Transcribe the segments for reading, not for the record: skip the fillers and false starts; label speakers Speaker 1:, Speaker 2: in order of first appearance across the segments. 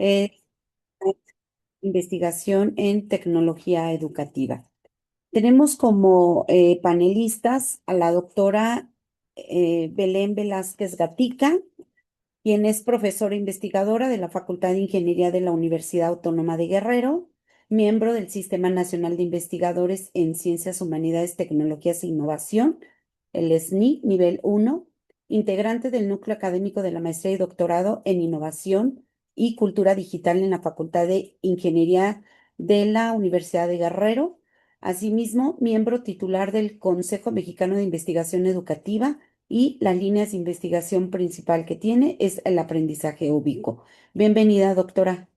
Speaker 1: es investigación en tecnología educativa. Tenemos como panelistas a la doctora Belén Velázquez Gatica, quien es profesora investigadora de la Facultad de Ingeniería de la Universidad Autónoma de Guerrero, miembro del Sistema Nacional de Investigadores en Ciencias, Humanidades, Tecnologías e Innovación, el SNI nivel 1, integrante del núcleo académico de la maestría y doctorado en Innovación y Cultura Digital en la Facultad de Ingeniería de la Universidad de Guerrero. Asimismo, miembro titular del Consejo Mexicano de Investigación Educativa y las líneas de investigación principal que tiene es el aprendizaje ubicuo. Bienvenida, doctora.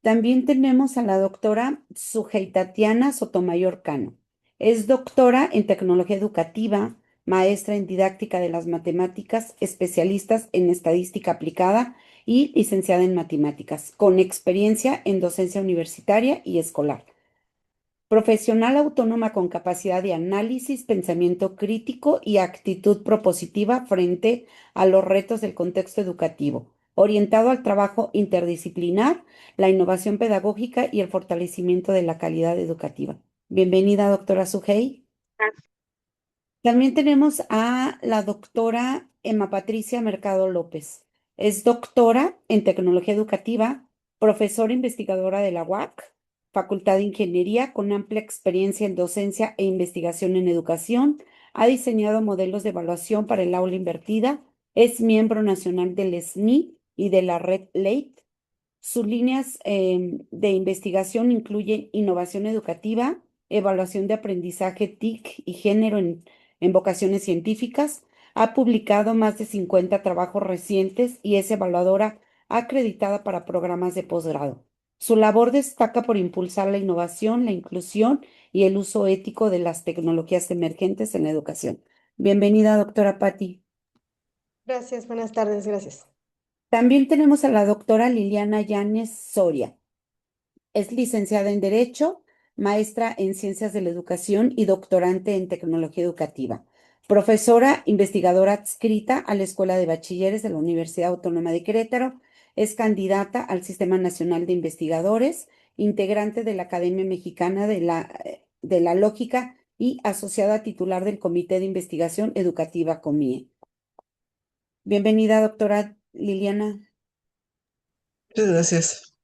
Speaker 1: También tenemos a la doctora Sujei Tatiana Sotomayor Cano. Es doctora en tecnología educativa, maestra en didáctica de las matemáticas, especialistas en estadística aplicada y licenciada en matemáticas, con experiencia en docencia universitaria y escolar. Profesional autónoma con capacidad de análisis, pensamiento crítico y actitud propositiva frente a los retos del contexto educativo, orientado al trabajo interdisciplinar, la innovación pedagógica y el fortalecimiento de la calidad educativa. Bienvenida, doctora Sujei. También tenemos a la doctora Emma Patricia Mercado López. Es doctora en tecnología educativa, profesora investigadora de la UAC, Facultad de Ingeniería, con amplia experiencia en docencia e investigación en educación. Ha diseñado modelos de evaluación para el aula invertida. Es miembro nacional del SNI y de la red LATE. Sus líneas de investigación incluyen innovación educativa, evaluación de aprendizaje TIC y género en vocaciones científicas. Ha publicado más de 50 trabajos recientes y es evaluadora acreditada para programas de posgrado. Su labor destaca por impulsar la innovación, la inclusión y el uso ético de las tecnologías emergentes en la educación. Bienvenida, doctora Patti.
Speaker 2: Gracias, buenas tardes, gracias.
Speaker 1: También tenemos a la doctora Liliana Yáñez Soria. Es licenciada en Derecho, maestra en Ciencias de la Educación y doctorante en Tecnología Educativa. Profesora investigadora adscrita a la Escuela de Bachilleres de la Universidad Autónoma de Querétaro. Es candidata al Sistema Nacional de Investigadores, integrante de la Academia Mexicana de la Lógica y asociada titular del Comité de Investigación Educativa COMIE. Bienvenida, doctora Liliana.
Speaker 3: Muchas gracias.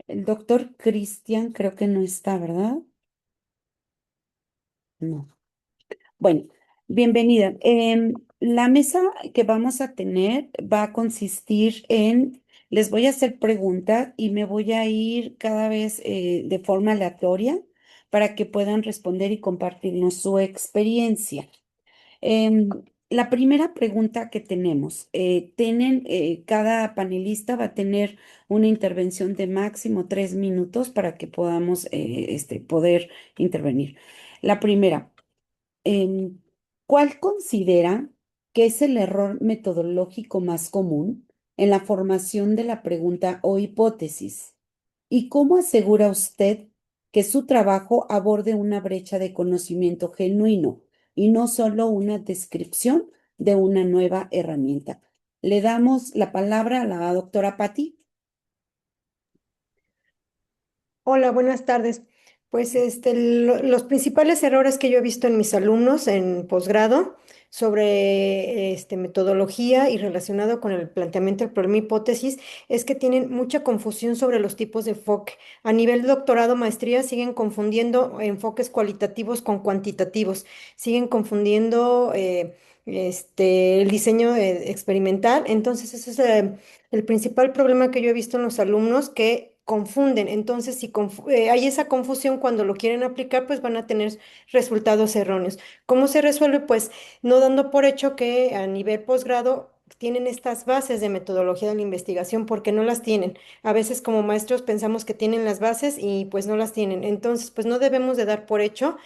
Speaker 1: El doctor Cristian creo que no está, ¿verdad? No. Bueno, bienvenida. La mesa que vamos a tener va a consistir en, les voy a hacer preguntas y me voy a ir cada vez de forma aleatoria para que puedan responder y compartirnos su experiencia. Em, la primera pregunta que tenemos, cada panelista va a tener una intervención de máximo 3 minutos para que podamos poder intervenir. La primera. Em, ¿Cuál considera que es el error metodológico más común en la formación de la pregunta o hipótesis? ¿Y cómo asegura usted que su trabajo aborde una brecha de conocimiento genuino y no solo una descripción de una nueva herramienta? Le damos la palabra a la doctora Patti.
Speaker 2: Hola, buenas tardes. Pues los principales errores que yo he visto en mis alumnos en posgrado sobre metodología y relacionado con el planteamiento del problema hipótesis es que tienen mucha confusión sobre los tipos de enfoque. A nivel doctorado, maestría, siguen confundiendo enfoques cualitativos con cuantitativos, siguen confundiendo el diseño experimental. Entonces, ese es el principal problema que yo he visto en los alumnos que confunden. Entonces, si hay esa confusión cuando lo quieren aplicar, pues van a tener resultados erróneos. ¿Cómo se resuelve? Pues no dando por hecho que a nivel posgrado tienen estas bases de metodología de la investigación porque no las tienen. A veces como maestros pensamos que tienen las bases y pues no las tienen. Entonces, pues no debemos de dar por hecho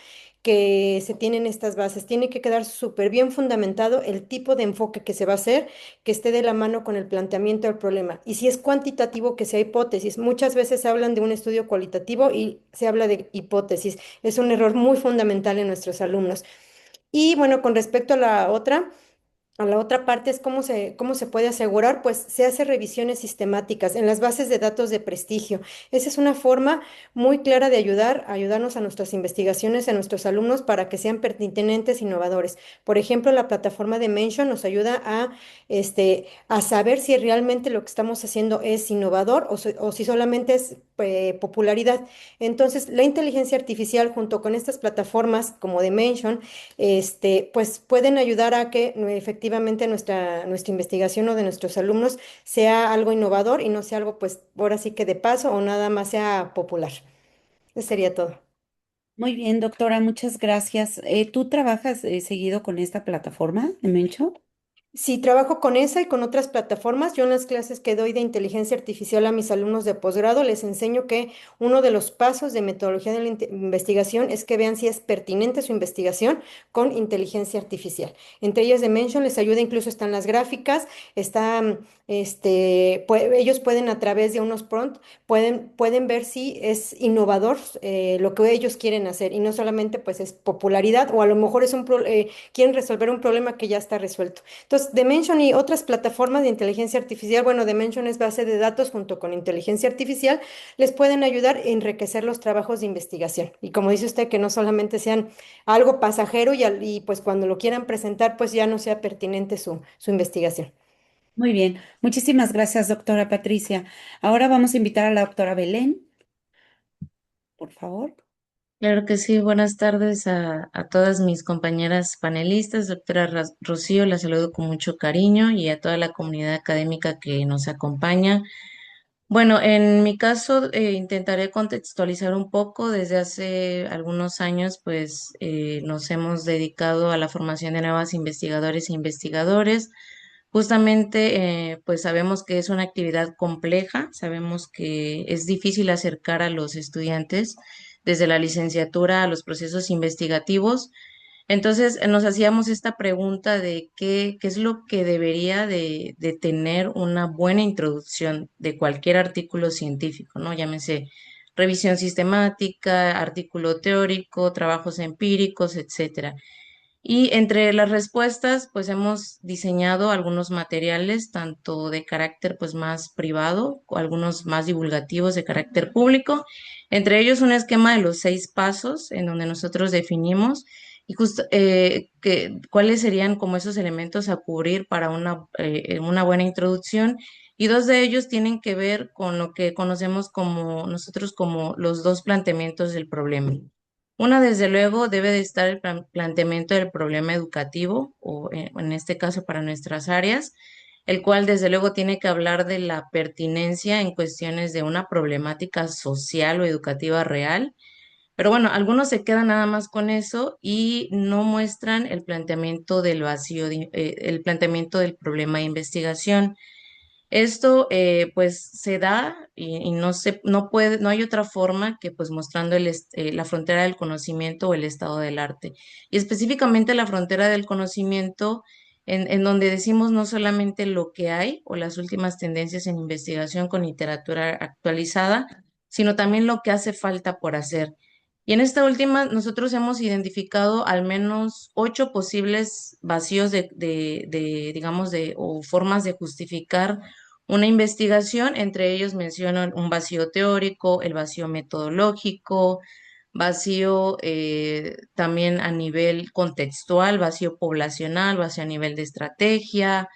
Speaker 2: que se tienen estas bases. Tiene que quedar súper bien fundamentado el tipo de enfoque que se va a hacer, que esté de la mano con el planteamiento del problema. Y si es cuantitativo, que sea hipótesis. Muchas veces se hablan de un estudio cualitativo y se habla de hipótesis. Es un error muy fundamental en nuestros alumnos. Y bueno, con respecto a la otra. A la otra parte es cómo se puede asegurar, pues se hace revisiones sistemáticas en las bases de datos de prestigio. Esa es una forma muy clara de ayudarnos a nuestras investigaciones, a nuestros alumnos para que sean pertinentes, e innovadores. Por ejemplo, la plataforma de Mention nos ayuda a saber si realmente lo que estamos haciendo es innovador o si solamente es popularidad. Entonces, la inteligencia artificial junto con estas plataformas como de Mention pues pueden ayudar a que efectivamente nuestra investigación o de nuestros alumnos sea algo innovador y no sea algo, pues, ahora sí que de paso o nada más sea popular. Eso sería todo.
Speaker 1: Muy bien, doctora, muchas gracias. ¿Tú trabajas seguido con esta plataforma, Mencho?
Speaker 2: Sí, trabajo con esa y con otras plataformas. Yo en las clases que doy de inteligencia artificial a mis alumnos de posgrado les enseño que uno de los pasos de metodología de la investigación es que vean si es pertinente su investigación con inteligencia artificial. Entre ellas de Mention les ayuda, incluso están las gráficas, ellos pueden a través de unos prompts, pueden ver si es innovador lo que ellos quieren hacer y no solamente pues es popularidad o a lo mejor quieren resolver un problema que ya está resuelto. Entonces, Dimension y otras plataformas de inteligencia artificial, bueno, Dimension es base de datos junto con inteligencia artificial, les pueden ayudar a enriquecer los trabajos de investigación. Y como dice usted, que no solamente sean algo pasajero y pues cuando lo quieran presentar, pues ya no sea pertinente su investigación.
Speaker 1: Muy bien, muchísimas gracias, doctora Patricia. Ahora vamos a invitar a la doctora Belén, por favor.
Speaker 4: Claro que sí, buenas tardes a todas mis compañeras panelistas, doctora Rocío, la saludo con mucho cariño y a toda la comunidad académica que nos acompaña. Bueno, en mi caso intentaré contextualizar un poco. Desde hace algunos años, pues nos hemos dedicado a la formación de nuevas investigadores e investigadores. Justamente, pues sabemos que es una actividad compleja, sabemos que es difícil acercar a los estudiantes desde la licenciatura a los procesos investigativos. Entonces, nos hacíamos esta pregunta de qué es lo que debería de tener una buena introducción de cualquier artículo científico, ¿no? Llámese revisión sistemática, artículo teórico, trabajos empíricos, etcétera. Y entre las respuestas, pues hemos diseñado algunos materiales, tanto de carácter pues más privado, o algunos más divulgativos de carácter público, entre ellos un esquema de los 6 pasos en donde nosotros definimos y justo cuáles serían como esos elementos a cubrir para una buena introducción. Y dos de ellos tienen que ver con lo que conocemos como nosotros como los dos planteamientos del problema. Una, desde luego, debe de estar el planteamiento del problema educativo, o en este caso para nuestras áreas, el cual desde luego tiene que hablar de la pertinencia en cuestiones de una problemática social o educativa real. Pero bueno, algunos se quedan nada más con eso y no muestran el planteamiento del vacío, el planteamiento del problema de investigación. Esto pues se da y no puede, no hay otra forma que pues mostrando la frontera del conocimiento o el estado del arte. Y específicamente la frontera del conocimiento en donde decimos no solamente lo que hay o las últimas tendencias en investigación con literatura actualizada, sino también lo que hace falta por hacer. Y en esta última, nosotros hemos identificado al menos 8 posibles vacíos digamos, o formas de justificar una investigación. Entre ellos mencionan un vacío teórico, el vacío metodológico, vacío también a nivel contextual, vacío poblacional, vacío a nivel de estrategia,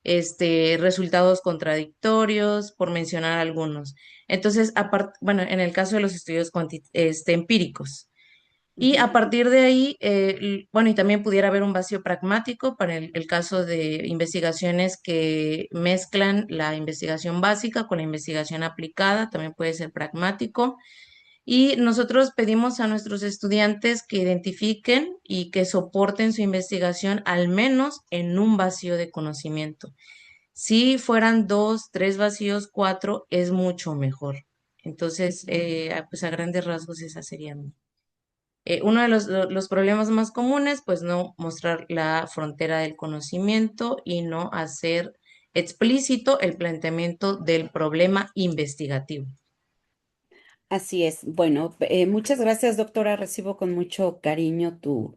Speaker 4: resultados contradictorios, por mencionar algunos. Entonces, bueno, en el caso de los estudios empíricos. Y a
Speaker 1: Ujú.
Speaker 4: partir de ahí, bueno, y también pudiera haber un vacío pragmático para el caso de investigaciones que mezclan la investigación básica con la investigación aplicada, también puede ser pragmático. Y nosotros pedimos a nuestros estudiantes que identifiquen y que soporten su investigación al menos en un vacío de conocimiento. Si fueran 2, 3 vacíos, 4, es mucho mejor. Entonces, pues a grandes rasgos esa sería uno de los problemas más comunes, pues no mostrar la frontera del conocimiento y no hacer explícito el planteamiento del problema investigativo.
Speaker 1: Así es. Bueno, muchas gracias, doctora. Recibo con mucho cariño tu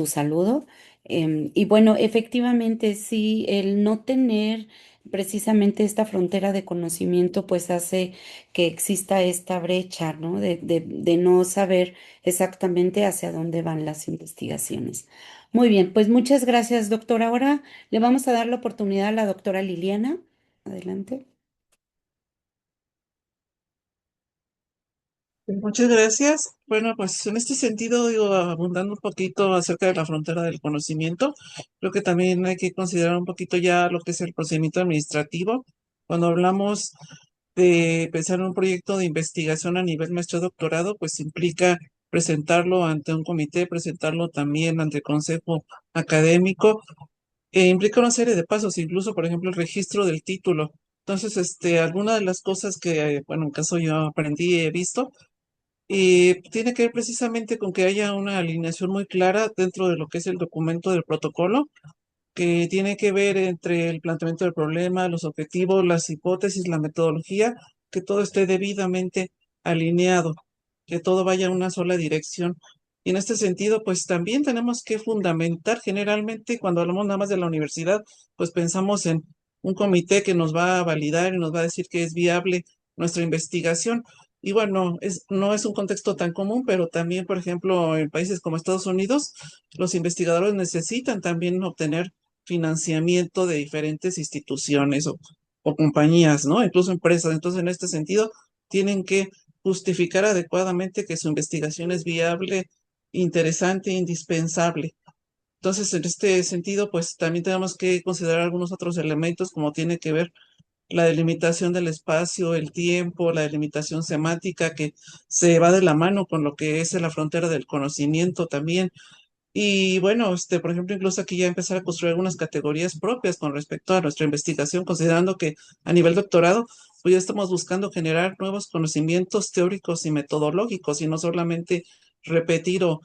Speaker 1: saludo. Y bueno, efectivamente, sí, el no tener precisamente esta frontera de conocimiento, pues hace que exista esta brecha, ¿no? De no saber exactamente hacia dónde van las investigaciones. Muy bien, pues muchas gracias, doctora. Ahora le vamos a dar la oportunidad a la doctora Liliana. Adelante.
Speaker 3: Muchas gracias. Bueno, pues en este sentido, digo, abundando un poquito acerca de la frontera del conocimiento, creo que también hay que considerar un poquito ya lo que es el procedimiento administrativo. Cuando hablamos de pensar en un proyecto de investigación a nivel maestro doctorado, pues implica presentarlo ante un comité, presentarlo también ante el consejo académico, implica una serie de pasos, incluso, por ejemplo, el registro del título. Entonces, alguna de las cosas que, bueno, en caso yo aprendí y he visto, tiene que ver precisamente con que haya una alineación muy clara dentro de lo que es el documento del protocolo, que tiene que ver entre el planteamiento del problema, los objetivos, las hipótesis, la metodología, que todo esté debidamente alineado, que todo vaya en una sola dirección. Y en este sentido, pues también tenemos que fundamentar, generalmente cuando hablamos nada más de la universidad, pues pensamos en un comité que nos va a validar y nos va a decir que es viable nuestra investigación. Y bueno, no es un contexto tan común, pero también, por ejemplo, en países como Estados Unidos, los investigadores necesitan también obtener financiamiento de diferentes instituciones o compañías, ¿no? Incluso empresas. Entonces, en este sentido, tienen que justificar adecuadamente que su investigación es viable, interesante, indispensable. Entonces, en este sentido, pues también tenemos que considerar algunos otros elementos, como tiene que ver la delimitación del espacio, el tiempo, la delimitación semántica, que se va de la mano con lo que es la frontera del conocimiento también. Y bueno, por ejemplo, incluso aquí ya empezar a construir algunas categorías propias con respecto a nuestra investigación, considerando que a nivel doctorado, pues ya estamos buscando generar nuevos conocimientos teóricos y metodológicos y no solamente repetir o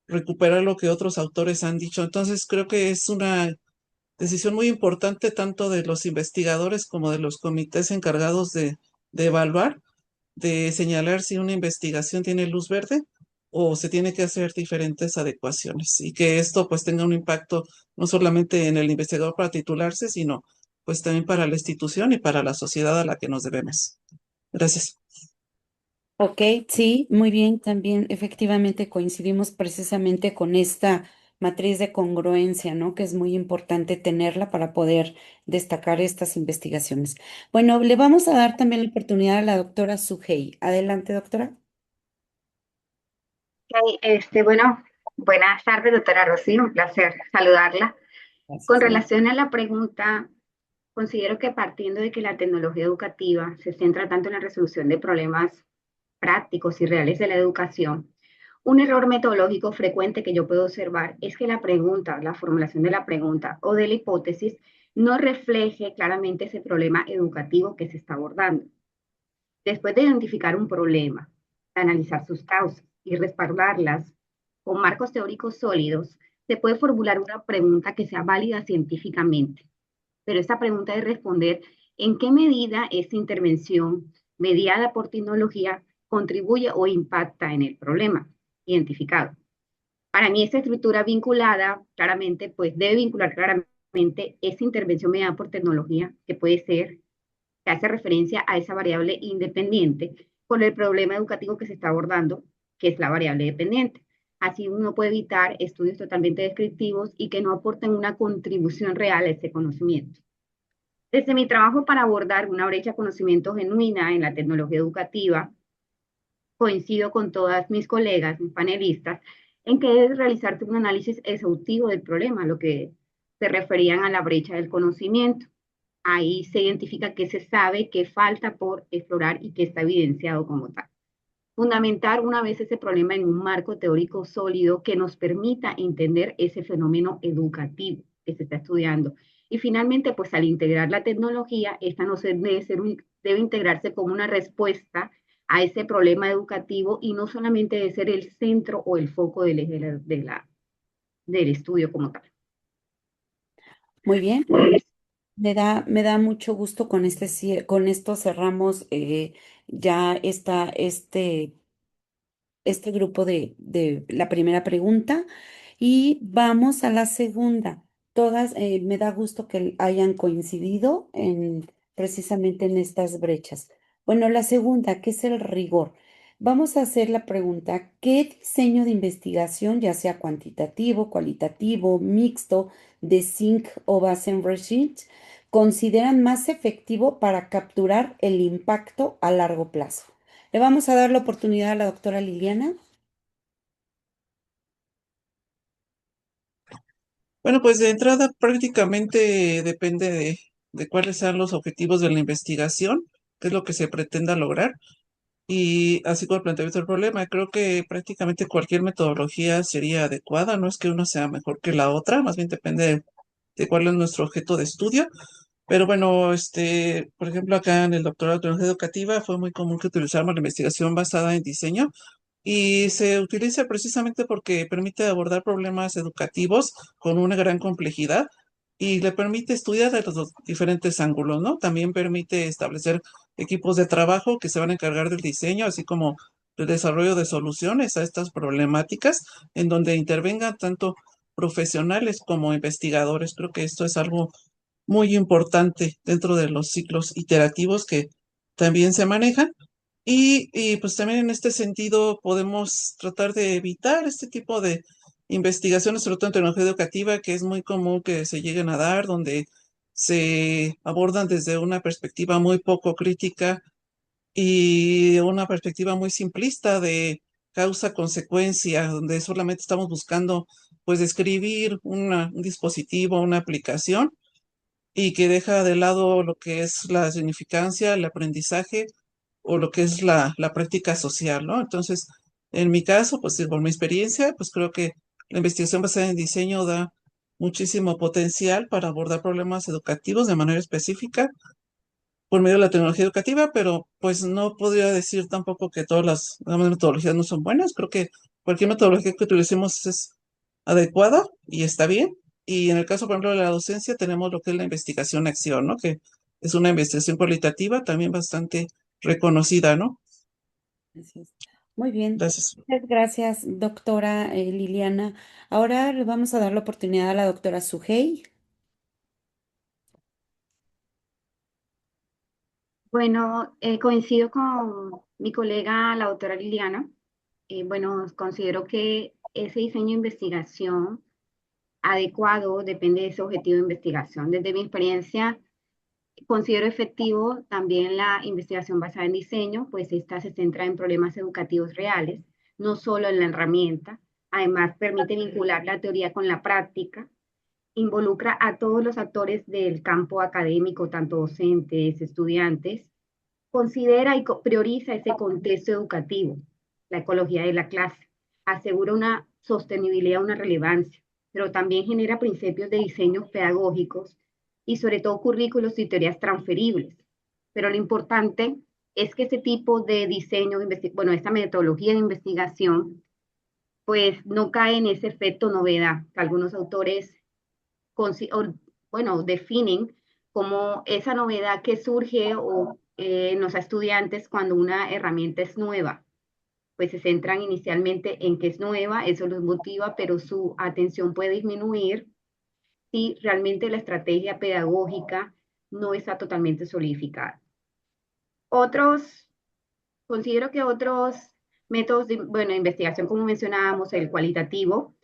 Speaker 3: recuperar lo que otros autores han dicho. Entonces, creo que es una decisión muy importante tanto de los investigadores como de los comités encargados de evaluar, de señalar si una investigación tiene luz verde o se tiene que hacer diferentes adecuaciones y que esto pues tenga un impacto no solamente en el investigador para titularse, sino pues también para la institución y para la sociedad a la que nos debemos. Gracias.
Speaker 1: Ok, sí, muy bien. También efectivamente coincidimos precisamente con esta matriz de congruencia, ¿no? Que es muy importante tenerla para poder destacar estas investigaciones. Bueno, le vamos a dar también la oportunidad a la doctora Sugei. Adelante, doctora.
Speaker 5: Ok, bueno, buenas tardes, doctora Rocío, un placer saludarla. Con
Speaker 1: Gracias.
Speaker 5: relación a la pregunta, considero que partiendo de que la tecnología educativa se centra tanto en la resolución de problemas prácticos y reales de la educación, un error metodológico frecuente que yo puedo observar es que la pregunta, la formulación de la pregunta o de la hipótesis no refleje claramente ese problema educativo que se está abordando. Después de identificar un problema, analizar sus causas y respaldarlas con marcos teóricos sólidos, se puede formular una pregunta que sea válida científicamente. Pero esta pregunta es responder en qué medida esta intervención mediada por tecnología contribuye o impacta en el problema identificado. Para mí, esta estructura vinculada claramente, pues debe vincular claramente esa intervención mediada por tecnología, que puede ser que hace referencia a esa variable independiente con el problema educativo que se está abordando, que es la variable dependiente. Así uno puede evitar estudios totalmente descriptivos y que no aporten una contribución real a ese conocimiento. Desde mi trabajo para abordar una brecha de conocimiento genuina en la tecnología educativa, coincido con todas mis colegas, mis panelistas, en que debe realizarse un análisis exhaustivo del problema, lo que se referían a la brecha del conocimiento. Ahí se identifica qué se sabe, qué falta por explorar y qué está evidenciado como tal. Fundamentar una vez ese problema en un marco teórico sólido que nos permita entender ese fenómeno educativo que se está estudiando. Y finalmente, pues al integrar la tecnología, esta no se debe, debe integrarse como una respuesta a ese problema educativo y no solamente debe ser el centro o el foco del estudio como tal.
Speaker 1: Muy bien. Me da mucho gusto con con esto cerramos ya este grupo de la primera pregunta. Y vamos a la segunda. Todas, me da gusto que hayan coincidido precisamente en estas brechas. Bueno, la segunda, ¿qué es el rigor? Vamos a hacer la pregunta, ¿qué diseño de investigación, ya sea cuantitativo, cualitativo, mixto, de zinc o Basen-Research, consideran más efectivo para capturar el impacto a largo plazo? Le vamos a dar la oportunidad a la doctora Liliana.
Speaker 3: Bueno, pues de entrada prácticamente depende de cuáles sean los objetivos de la investigación, qué es lo que se pretenda lograr. Y así como el planteamiento del problema, creo que prácticamente cualquier metodología sería adecuada, no es que una sea mejor que la otra, más bien depende de cuál es nuestro objeto de estudio. Pero bueno, por ejemplo, acá en el doctorado de tecnología educativa fue muy común que utilizáramos la investigación basada en diseño y se utiliza precisamente porque permite abordar problemas educativos con una gran complejidad y le permite estudiar desde los diferentes ángulos, ¿no? También permite establecer equipos de trabajo que se van a encargar del diseño, así como del desarrollo de soluciones a estas problemáticas, en donde intervengan tanto profesionales como investigadores. Creo que esto es algo muy importante dentro de los ciclos iterativos que también se manejan. Y pues también en este sentido podemos tratar de evitar este tipo de investigaciones, sobre todo en tecnología educativa, que es muy común que se lleguen a dar, donde se abordan desde una perspectiva muy poco crítica y una perspectiva muy simplista de causa-consecuencia, donde solamente estamos buscando pues describir un dispositivo, una aplicación y que deja de lado lo que es la significancia, el aprendizaje o lo que es la práctica social, ¿no? Entonces, en mi caso, pues por mi experiencia, pues creo que la investigación basada en diseño da muchísimo potencial para abordar problemas educativos de manera específica por medio de la tecnología educativa, pero pues no podría decir tampoco que todas las metodologías no son buenas. Creo que cualquier metodología que utilicemos es adecuada y está bien. Y en el caso, por ejemplo, de la docencia, tenemos lo que es la investigación-acción, ¿no? Que es una investigación cualitativa también bastante reconocida, ¿no?
Speaker 1: Así es. Muy bien.
Speaker 3: Gracias.
Speaker 1: Muchas gracias, doctora Liliana. Ahora le vamos a dar la oportunidad a la doctora Sugey.
Speaker 5: Bueno, coincido con mi colega, la doctora Liliana. Bueno, considero que ese diseño de investigación adecuado depende de ese objetivo de investigación. Desde mi experiencia, considero efectivo también la investigación basada en diseño, pues esta se centra en problemas educativos reales, no solo en la herramienta. Además, permite vincular la teoría con la práctica, involucra a todos los actores del campo académico, tanto docentes, estudiantes, considera y prioriza ese contexto educativo, la ecología de la clase, asegura una sostenibilidad, una relevancia, pero también genera principios de diseño pedagógicos y sobre todo currículos y teorías transferibles. Pero lo importante es que ese tipo de diseño, bueno, esta metodología de investigación, pues no cae en ese efecto novedad que algunos autores, bueno, definen como esa novedad que surge en los estudiantes cuando una herramienta es nueva. Pues se centran inicialmente en que es nueva, eso los motiva, pero su atención puede disminuir si realmente la estrategia pedagógica no está totalmente solidificada. Otros, considero que otros métodos de, bueno, investigación, como mencionábamos, el cualitativo,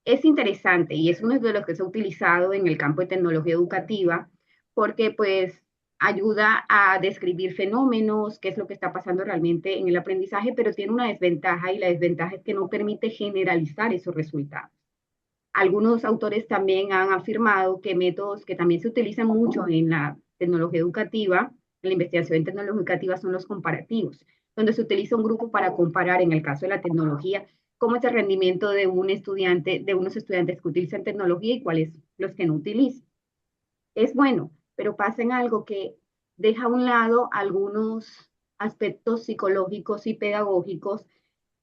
Speaker 5: es interesante y es uno de los que se ha utilizado en el campo de tecnología educativa porque pues ayuda a describir fenómenos, qué es lo que está pasando realmente en el aprendizaje, pero tiene una desventaja y la desventaja es que no permite generalizar esos resultados. Algunos autores también han afirmado que métodos que también se utilizan mucho en la tecnología educativa, en la investigación en tecnología educativa, son los comparativos, donde se utiliza un grupo para comparar, en el caso de la tecnología, cómo es el rendimiento de un estudiante, de unos estudiantes que utilizan tecnología y cuáles los que no utilizan. Es bueno, pero pasa en algo que deja a un lado algunos aspectos psicológicos y pedagógicos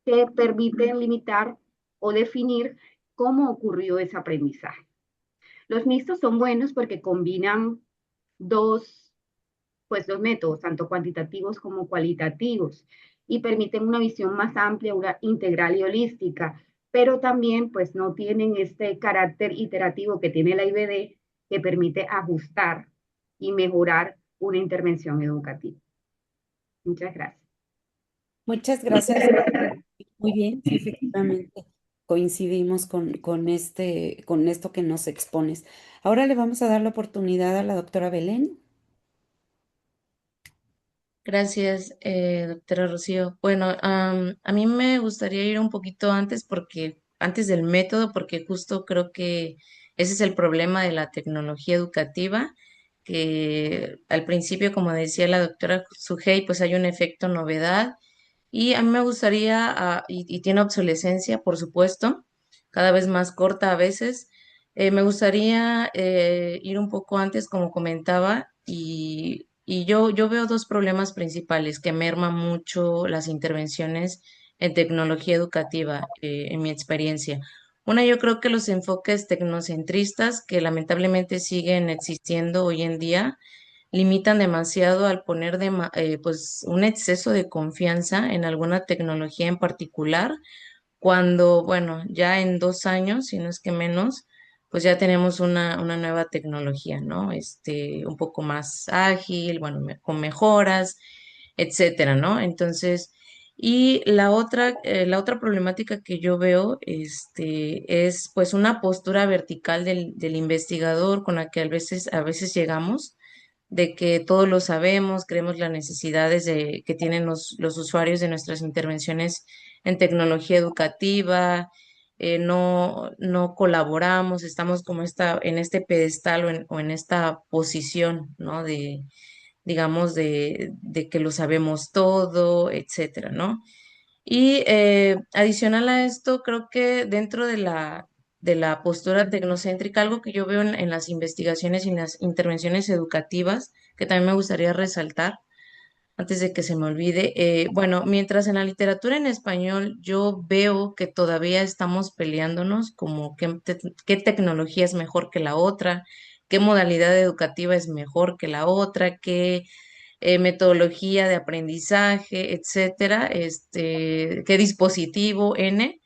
Speaker 5: que permiten limitar o definir cómo ocurrió ese aprendizaje. Los mixtos son buenos porque combinan dos, pues dos métodos, tanto cuantitativos como cualitativos, y permiten una visión más amplia, una integral y holística, pero también pues no tienen este carácter iterativo que tiene la IBD que permite ajustar y mejorar una intervención educativa. Muchas gracias.
Speaker 1: Muchas gracias. Muy bien, sí, efectivamente coincidimos con esto que nos expones. Ahora le vamos a dar la oportunidad a la doctora Belén.
Speaker 4: Gracias, doctora Rocío. Bueno, a mí me gustaría ir un poquito antes del método, porque justo creo que ese es el problema de la tecnología educativa, que al principio, como decía la doctora Sugey, pues hay un efecto novedad y a mí me gustaría, y tiene obsolescencia, por supuesto, cada vez más corta a veces. Me gustaría ir un poco antes, como comentaba, y yo veo dos problemas principales que merman mucho las intervenciones en tecnología educativa, en mi experiencia. Una, yo creo que los enfoques tecnocentristas que lamentablemente siguen existiendo hoy en día limitan demasiado al poner pues un exceso de confianza en alguna tecnología en particular, cuando, bueno, ya en 2 años, si no es que menos, pues ya tenemos una nueva tecnología, ¿no? Un poco más ágil, bueno, con mejoras, etcétera, ¿no? Entonces, y la otra problemática que yo veo, es pues una postura vertical del investigador con la que a veces llegamos de que todos lo sabemos, creemos las necesidades que tienen los usuarios de nuestras intervenciones en tecnología educativa, no colaboramos, estamos como en este pedestal o en esta posición, ¿no? Digamos, de que lo sabemos todo, etcétera, ¿no? Y adicional a esto, creo que dentro de la postura tecnocéntrica, algo que yo veo en las investigaciones y en las intervenciones educativas, que también me gustaría resaltar antes de que se me olvide, bueno, mientras en la literatura en español yo veo que todavía estamos peleándonos como qué tecnología es mejor que la otra, qué modalidad educativa es mejor que la otra, qué metodología de aprendizaje, etcétera, qué dispositivo N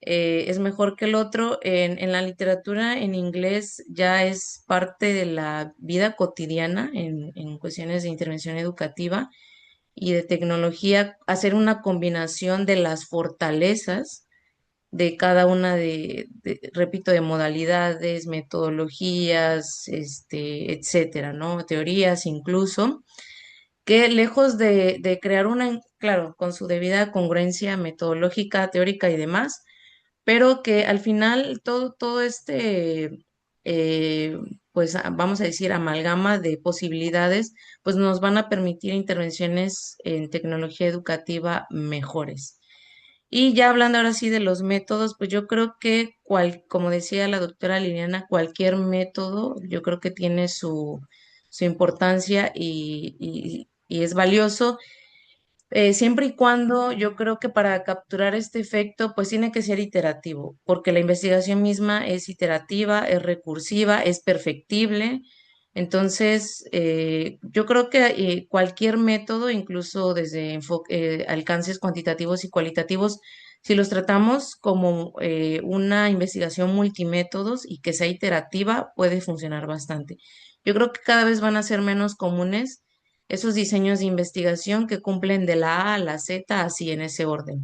Speaker 4: es mejor que el otro. En la literatura en inglés ya es parte de la vida cotidiana en cuestiones de intervención educativa y de tecnología, hacer una combinación de las fortalezas de cada una repito, de modalidades, metodologías, etcétera, ¿no? Teorías incluso que lejos de crear claro, con su debida congruencia metodológica, teórica y demás, pero que al final todo eh, pues vamos a decir, amalgama de posibilidades, pues nos van a permitir intervenciones en tecnología educativa mejores. Y ya hablando ahora sí de los métodos, pues yo creo que, como decía la doctora Liliana, cualquier método, yo creo que tiene su importancia y es valioso, siempre y cuando yo creo que para capturar este efecto, pues tiene que ser iterativo, porque la investigación misma es iterativa, es recursiva, es perfectible. Entonces, yo creo que cualquier método, incluso desde alcances cuantitativos y cualitativos, si los tratamos como una investigación multimétodos y que sea iterativa, puede funcionar bastante. Yo creo que cada vez van a ser menos comunes esos diseños de investigación que cumplen de la A a la Z, así en ese orden.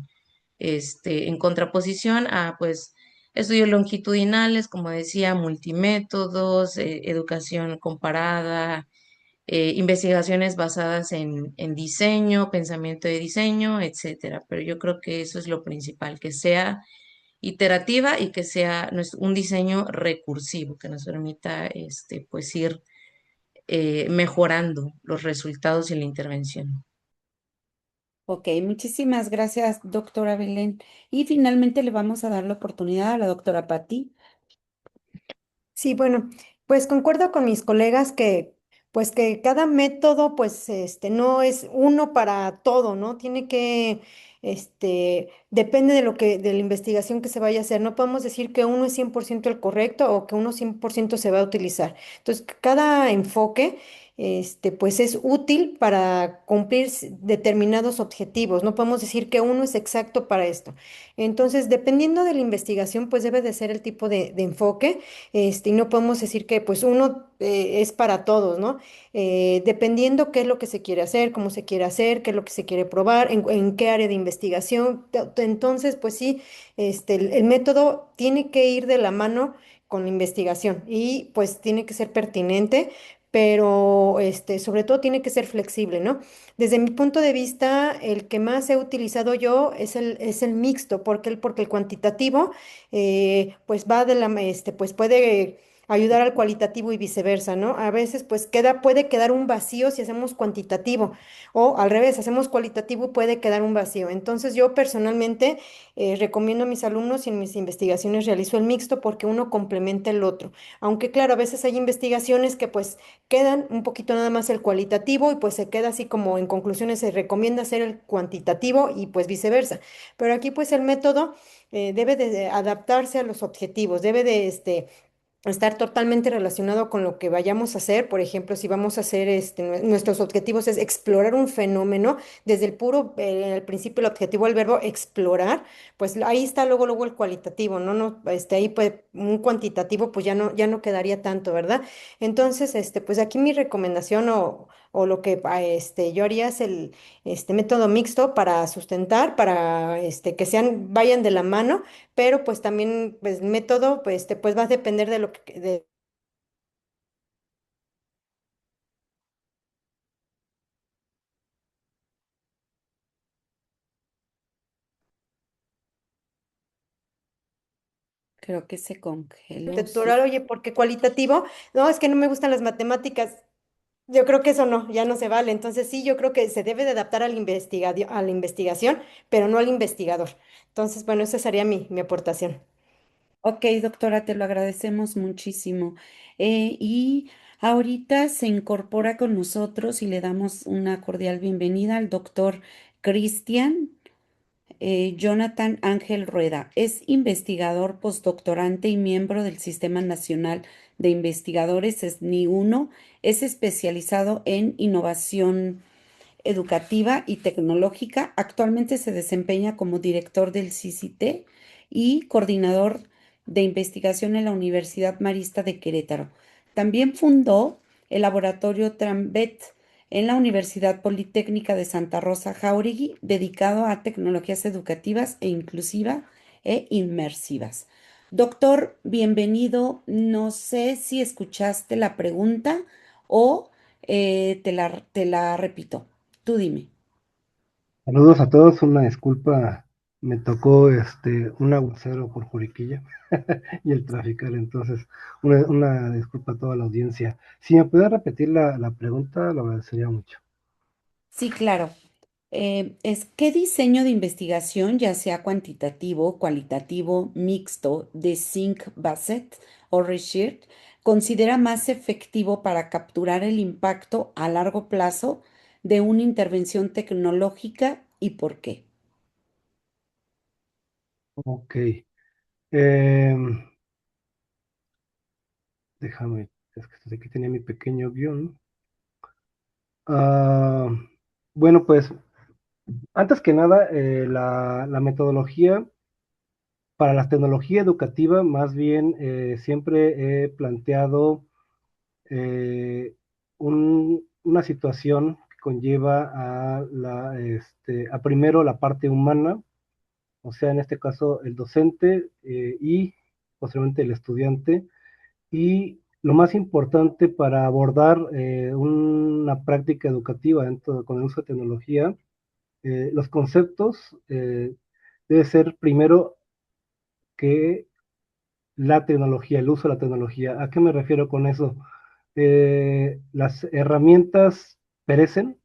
Speaker 4: En contraposición a, pues, estudios longitudinales, como decía, multimétodos, educación comparada, investigaciones basadas en diseño, pensamiento de diseño, etcétera. Pero yo creo que eso es lo principal, que sea iterativa y que sea un diseño recursivo, que nos permita, pues, ir mejorando los resultados y la intervención.
Speaker 1: Ok, muchísimas gracias, doctora Belén. Y finalmente le vamos a dar la oportunidad a la doctora Patti.
Speaker 2: Sí, bueno, pues concuerdo con mis colegas que, pues que cada método, pues, no es uno para todo, ¿no? Tiene que, depende de la investigación que se vaya a hacer. No podemos decir que uno es 100% el correcto o que uno 100% se va a utilizar. Entonces, cada enfoque, pues es útil para cumplir determinados objetivos. No podemos decir que uno es exacto para esto. Entonces, dependiendo de la investigación, pues debe de ser el tipo de enfoque, y no podemos decir que pues uno es para todos, ¿no? Dependiendo qué es lo que se quiere hacer, cómo se quiere hacer, qué es lo que se quiere probar, en qué área de investigación. Entonces, pues sí, el método tiene que ir de la mano con la investigación y pues tiene que ser pertinente, pero sobre todo tiene que ser flexible, ¿no? Desde mi punto de vista, el que más he utilizado yo es el mixto, porque el cuantitativo, pues va de pues puede ayudar al cualitativo y viceversa, ¿no? A veces pues puede quedar un vacío si hacemos cuantitativo, o al revés, hacemos cualitativo y puede quedar un vacío. Entonces yo personalmente recomiendo a mis alumnos y en mis investigaciones realizo el mixto porque uno complementa el otro. Aunque claro, a veces hay investigaciones que pues quedan un poquito nada más el cualitativo y pues se queda así como en conclusiones se recomienda hacer el cuantitativo y pues viceversa. Pero aquí pues el método debe de adaptarse a los objetivos, debe de estar totalmente relacionado con lo que vayamos a hacer. Por ejemplo, si vamos a hacer nuestros objetivos es explorar un fenómeno, desde el puro, al principio el objetivo del verbo explorar, pues ahí está luego el cualitativo, ¿no? No, ahí pues un cuantitativo pues ya no quedaría tanto, ¿verdad? Entonces, pues aquí mi recomendación o lo que yo haría es el método mixto para sustentar, para que vayan de la mano, pero pues también pues el método pues va a depender de lo que
Speaker 1: Creo que se congeló.
Speaker 2: arquitectural, oye, porque cualitativo, no, es que no me gustan las matemáticas. Yo creo que eso no, ya no se vale. Entonces sí, yo creo que se debe de adaptar a la investigación, pero no al investigador. Entonces, bueno, esa sería mi aportación.
Speaker 1: Ok, doctora, te lo agradecemos muchísimo. Y ahorita se incorpora con nosotros y le damos una cordial bienvenida al doctor Cristian Jonathan Ángel Rueda. Es investigador postdoctorante y miembro del Sistema Nacional de Investigadores SNI 1. Es especializado en innovación educativa y tecnológica. Actualmente se desempeña como director del CICIT y coordinador de investigación en la Universidad Marista de Querétaro. También fundó el laboratorio Trambet en la Universidad Politécnica de Santa Rosa Jáuregui, dedicado a tecnologías educativas e inclusivas e inmersivas. Doctor, bienvenido. No sé si escuchaste la pregunta o te la repito. Tú dime.
Speaker 6: Saludos a todos, una disculpa, me tocó un aguacero por Juriquilla y el traficar, entonces una disculpa a toda la audiencia. Si me puede repetir la pregunta, lo agradecería mucho.
Speaker 1: Sí, claro. ¿Qué diseño de investigación, ya sea cuantitativo, cualitativo, mixto, de Zinc Bassett o Research, considera más efectivo para capturar el impacto a largo plazo de una intervención tecnológica y por qué?
Speaker 6: Ok, em, déjame, es que aquí tenía mi pequeño guión. Ah, bueno, pues antes que nada, la metodología para la tecnología educativa, más bien siempre he planteado eh, una situación que conlleva a primero la parte humana, o sea, en este caso el docente y posteriormente el estudiante, y lo más importante para abordar una práctica educativa con el uso de tecnología, los conceptos debe ser primero que la tecnología, el uso de la tecnología. ¿A qué me refiero con eso? Las herramientas perecen.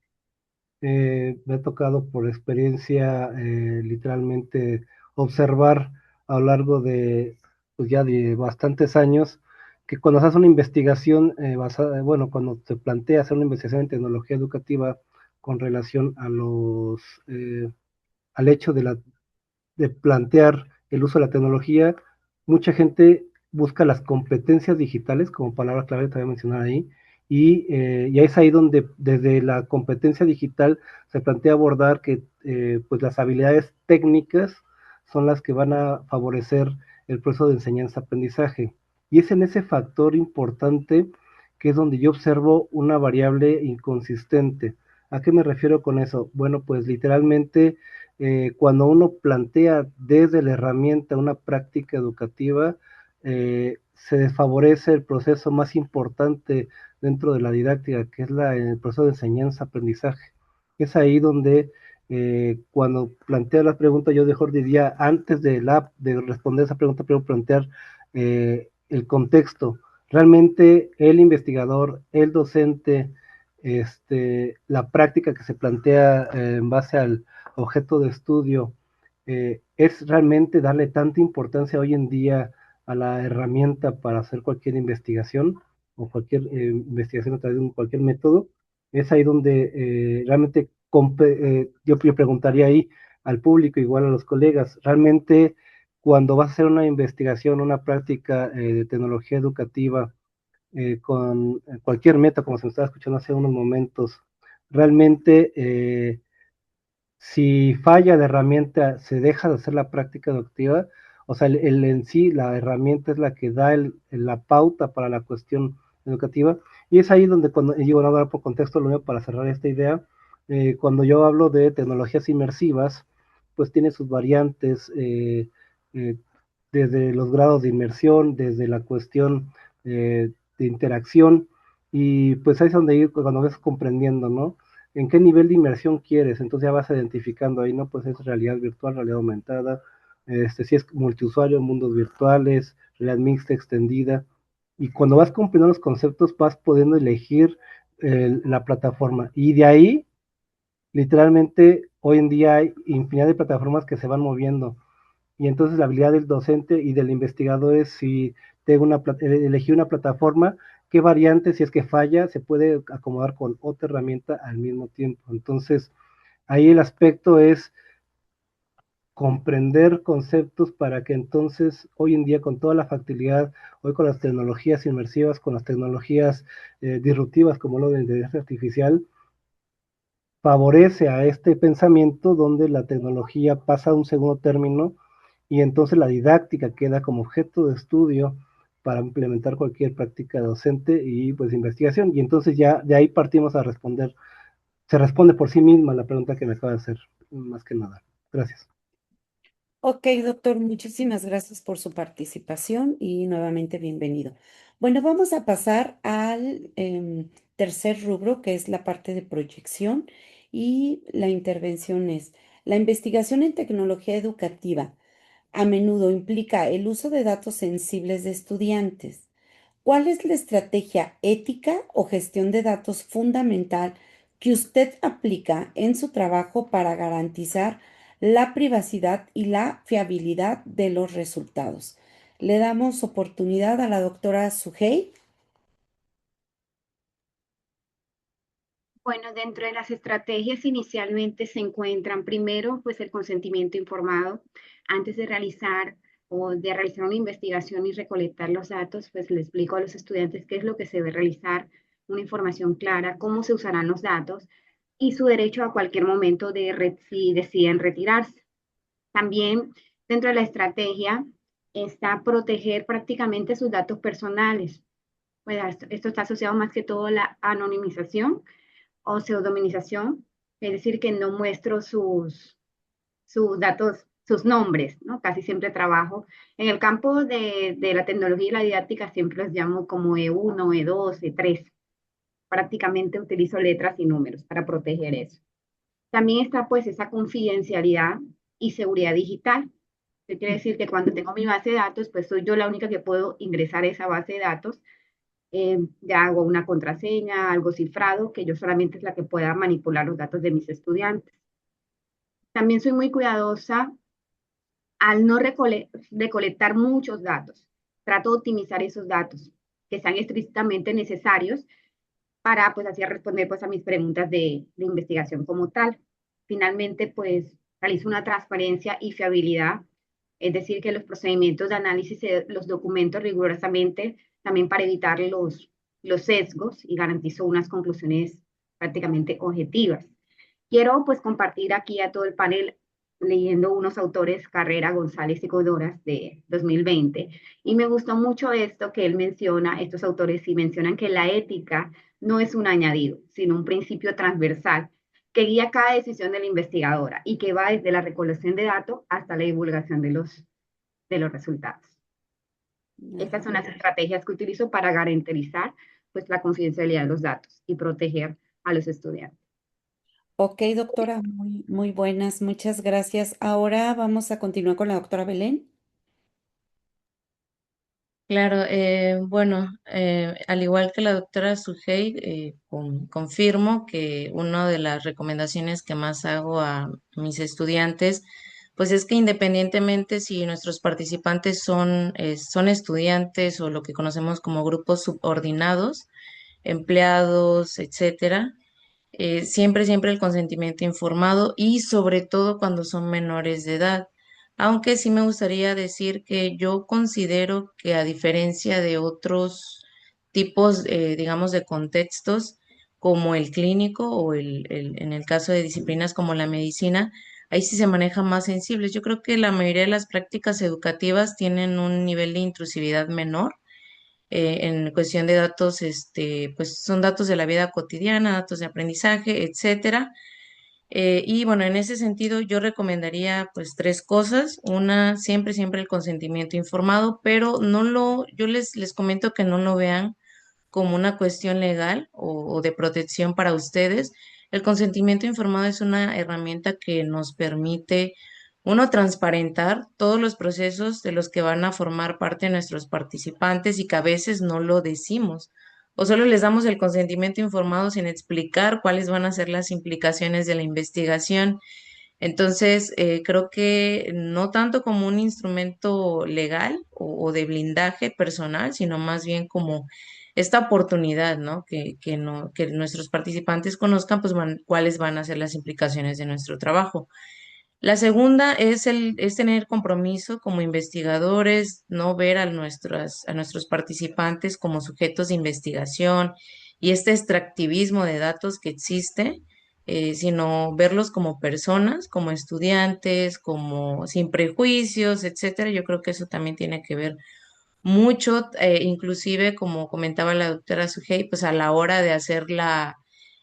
Speaker 6: Me ha tocado por experiencia literalmente observar a lo largo de, pues ya de bastantes años que cuando se hace una investigación basada, bueno, cuando se plantea hacer una investigación en tecnología educativa con relación eh, al hecho de plantear el uso de la tecnología, mucha gente busca las competencias digitales como palabra clave, te voy a mencionar ahí, y es ahí donde desde la competencia digital se plantea abordar que pues las habilidades técnicas son las que van a favorecer el proceso de enseñanza-aprendizaje. Y es en ese factor importante que es donde yo observo una variable inconsistente. ¿A qué me refiero con eso? Bueno, pues literalmente cuando uno plantea desde la herramienta una práctica educativa, se desfavorece el proceso más importante dentro de la didáctica, que es el proceso de enseñanza-aprendizaje. Es ahí donde cuando plantea la pregunta, yo mejor diría, antes de responder esa pregunta, primero plantear el contexto. Realmente el investigador, el docente, la práctica que se plantea en base al objeto de estudio, es realmente darle tanta importancia hoy en día a la herramienta para hacer cualquier investigación o cualquier investigación a través de cualquier método. Es ahí donde realmente yo preguntaría ahí al público, igual a los colegas, realmente cuando vas a hacer una investigación, una práctica de tecnología educativa con cualquier meta, como se me estaba escuchando hace unos momentos, realmente si falla la herramienta, se deja de hacer la práctica educativa, o sea, en sí, la herramienta es la que da la pauta para la cuestión educativa, y es ahí donde cuando, y bueno, ahora por contexto lo mío para cerrar esta idea, cuando yo hablo de tecnologías inmersivas, pues tiene sus variantes, eh, desde los grados de inmersión, desde la cuestión de interacción, y pues ahí es donde ir cuando vas comprendiendo, ¿no? ¿En qué nivel de inmersión quieres? Entonces ya vas identificando ahí, ¿no? Pues es realidad virtual, realidad aumentada, si es multiusuario, mundos virtuales, realidad mixta, extendida. Y cuando vas comprendiendo los conceptos, vas pudiendo elegir la plataforma. Y de ahí, literalmente, hoy en día hay infinidad de plataformas que se van moviendo. Y entonces la habilidad del docente y del investigador es si tengo elegí una plataforma, qué variante, si es que falla, se puede acomodar con otra herramienta al mismo tiempo. Entonces, ahí el aspecto es comprender conceptos para que entonces hoy en día con toda la facilidad, hoy con las tecnologías inmersivas, con las tecnologías disruptivas como lo de la inteligencia artificial, favorece a este pensamiento donde la tecnología pasa a un segundo término y entonces la didáctica queda como objeto de estudio para implementar cualquier práctica docente y pues investigación. Y entonces ya de ahí partimos a responder. Se responde por sí misma la pregunta que me acaba de hacer, más que nada. Gracias.
Speaker 1: Ok, doctor, muchísimas gracias por su participación y nuevamente bienvenido. Bueno, vamos a pasar al tercer rubro, que es la parte de proyección y la intervención es, la investigación en tecnología educativa a menudo implica el uso de datos sensibles de estudiantes. ¿Cuál es la estrategia ética o gestión de datos fundamental que usted aplica en su trabajo para garantizar la privacidad y la fiabilidad de los resultados? Le damos oportunidad a la doctora Sugey.
Speaker 5: Bueno, dentro de las estrategias inicialmente se encuentran primero, pues el consentimiento informado. Antes de realizar una investigación y recolectar los datos, pues le explico a los estudiantes qué es lo que se debe realizar, una información clara, cómo se usarán los datos y su derecho a cualquier momento si deciden retirarse. También dentro de la estrategia está proteger prácticamente sus datos personales. Pues esto está asociado más que todo a la anonimización o pseudonimización, es decir, que no muestro sus datos, sus nombres, ¿no? Casi siempre trabajo. En el campo de la tecnología y la didáctica siempre los llamo como E1, E2, E3. Prácticamente utilizo letras y números para proteger eso. También está pues esa confidencialidad y seguridad digital. Eso quiere decir que cuando tengo mi base de datos, pues soy yo la única que puedo ingresar a esa base de datos. Ya hago una contraseña, algo cifrado, que yo solamente es la que pueda manipular los datos de mis estudiantes. También soy muy cuidadosa al no recolectar muchos datos. Trato de optimizar esos datos que sean estrictamente necesarios para pues así responder pues a mis preguntas de investigación como tal. Finalmente pues realizo una transparencia y fiabilidad, es decir, que los procedimientos de análisis los documento rigurosamente también para evitar los sesgos y garantizo unas conclusiones prácticamente objetivas. Quiero pues compartir aquí a todo el panel leyendo unos autores, Carrera, González y Codoras de 2020, y me gustó mucho esto que él menciona, estos autores, y mencionan que la ética no es un añadido, sino un principio transversal que guía cada decisión de la investigadora y que va desde la recolección de datos hasta la divulgación de los resultados. Estas son las estrategias que utilizo para garantizar pues, la confidencialidad de los datos y proteger a los estudiantes.
Speaker 1: Ok, doctora, muy buenas, muchas gracias. Ahora vamos a continuar con la doctora Belén.
Speaker 4: Claro, bueno, al igual que la doctora Sujei, confirmo que una de las recomendaciones que más hago a mis estudiantes, pues es que independientemente si nuestros participantes son estudiantes o lo que conocemos como grupos subordinados, empleados, etcétera, siempre el consentimiento informado y sobre todo cuando son menores de edad. Aunque sí me gustaría decir que yo considero que a diferencia de otros tipos, digamos, de contextos, como el clínico o en el caso de disciplinas como la medicina, ahí sí se maneja más sensibles. Yo creo que la mayoría de las prácticas educativas tienen un nivel de intrusividad menor en cuestión de datos, pues son datos de la vida cotidiana, datos de aprendizaje, etcétera. Y bueno, en ese sentido yo recomendaría pues tres cosas. Una, siempre el consentimiento informado, pero yo les comento que no lo vean como una cuestión legal o de protección para ustedes. El consentimiento informado es una herramienta que nos permite, uno, transparentar todos los procesos de los que van a formar parte de nuestros participantes y que a veces no lo decimos. O solo les damos el consentimiento informado sin explicar cuáles van a ser las implicaciones de la investigación. Entonces, creo que no tanto como un instrumento legal o de blindaje personal, sino más bien como esta oportunidad, ¿no? Que nuestros participantes conozcan, pues, cuáles van a ser las implicaciones de nuestro trabajo. La segunda es tener compromiso como investigadores, no ver a nuestros participantes como sujetos de investigación y este extractivismo de datos que existe, sino verlos como personas, como estudiantes, como sin prejuicios, etcétera. Yo creo que eso también tiene que ver mucho, inclusive como comentaba la doctora Sujei, pues a la hora de hacer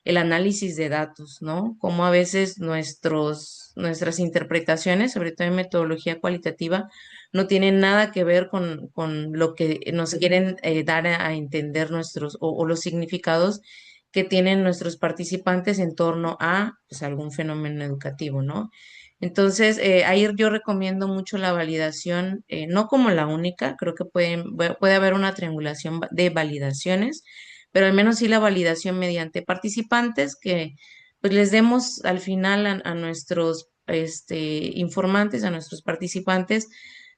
Speaker 4: el análisis de datos, ¿no? Como a veces nuestras interpretaciones, sobre todo en metodología cualitativa, no tienen nada que ver con lo que nos quieren dar a entender o los significados que tienen nuestros participantes en torno a pues, algún fenómeno educativo, ¿no? Entonces, ahí yo recomiendo mucho la validación, no como la única, creo que puede haber una triangulación de validaciones, pero al menos sí la validación mediante participantes que pues les demos al final a nuestros informantes, a nuestros participantes,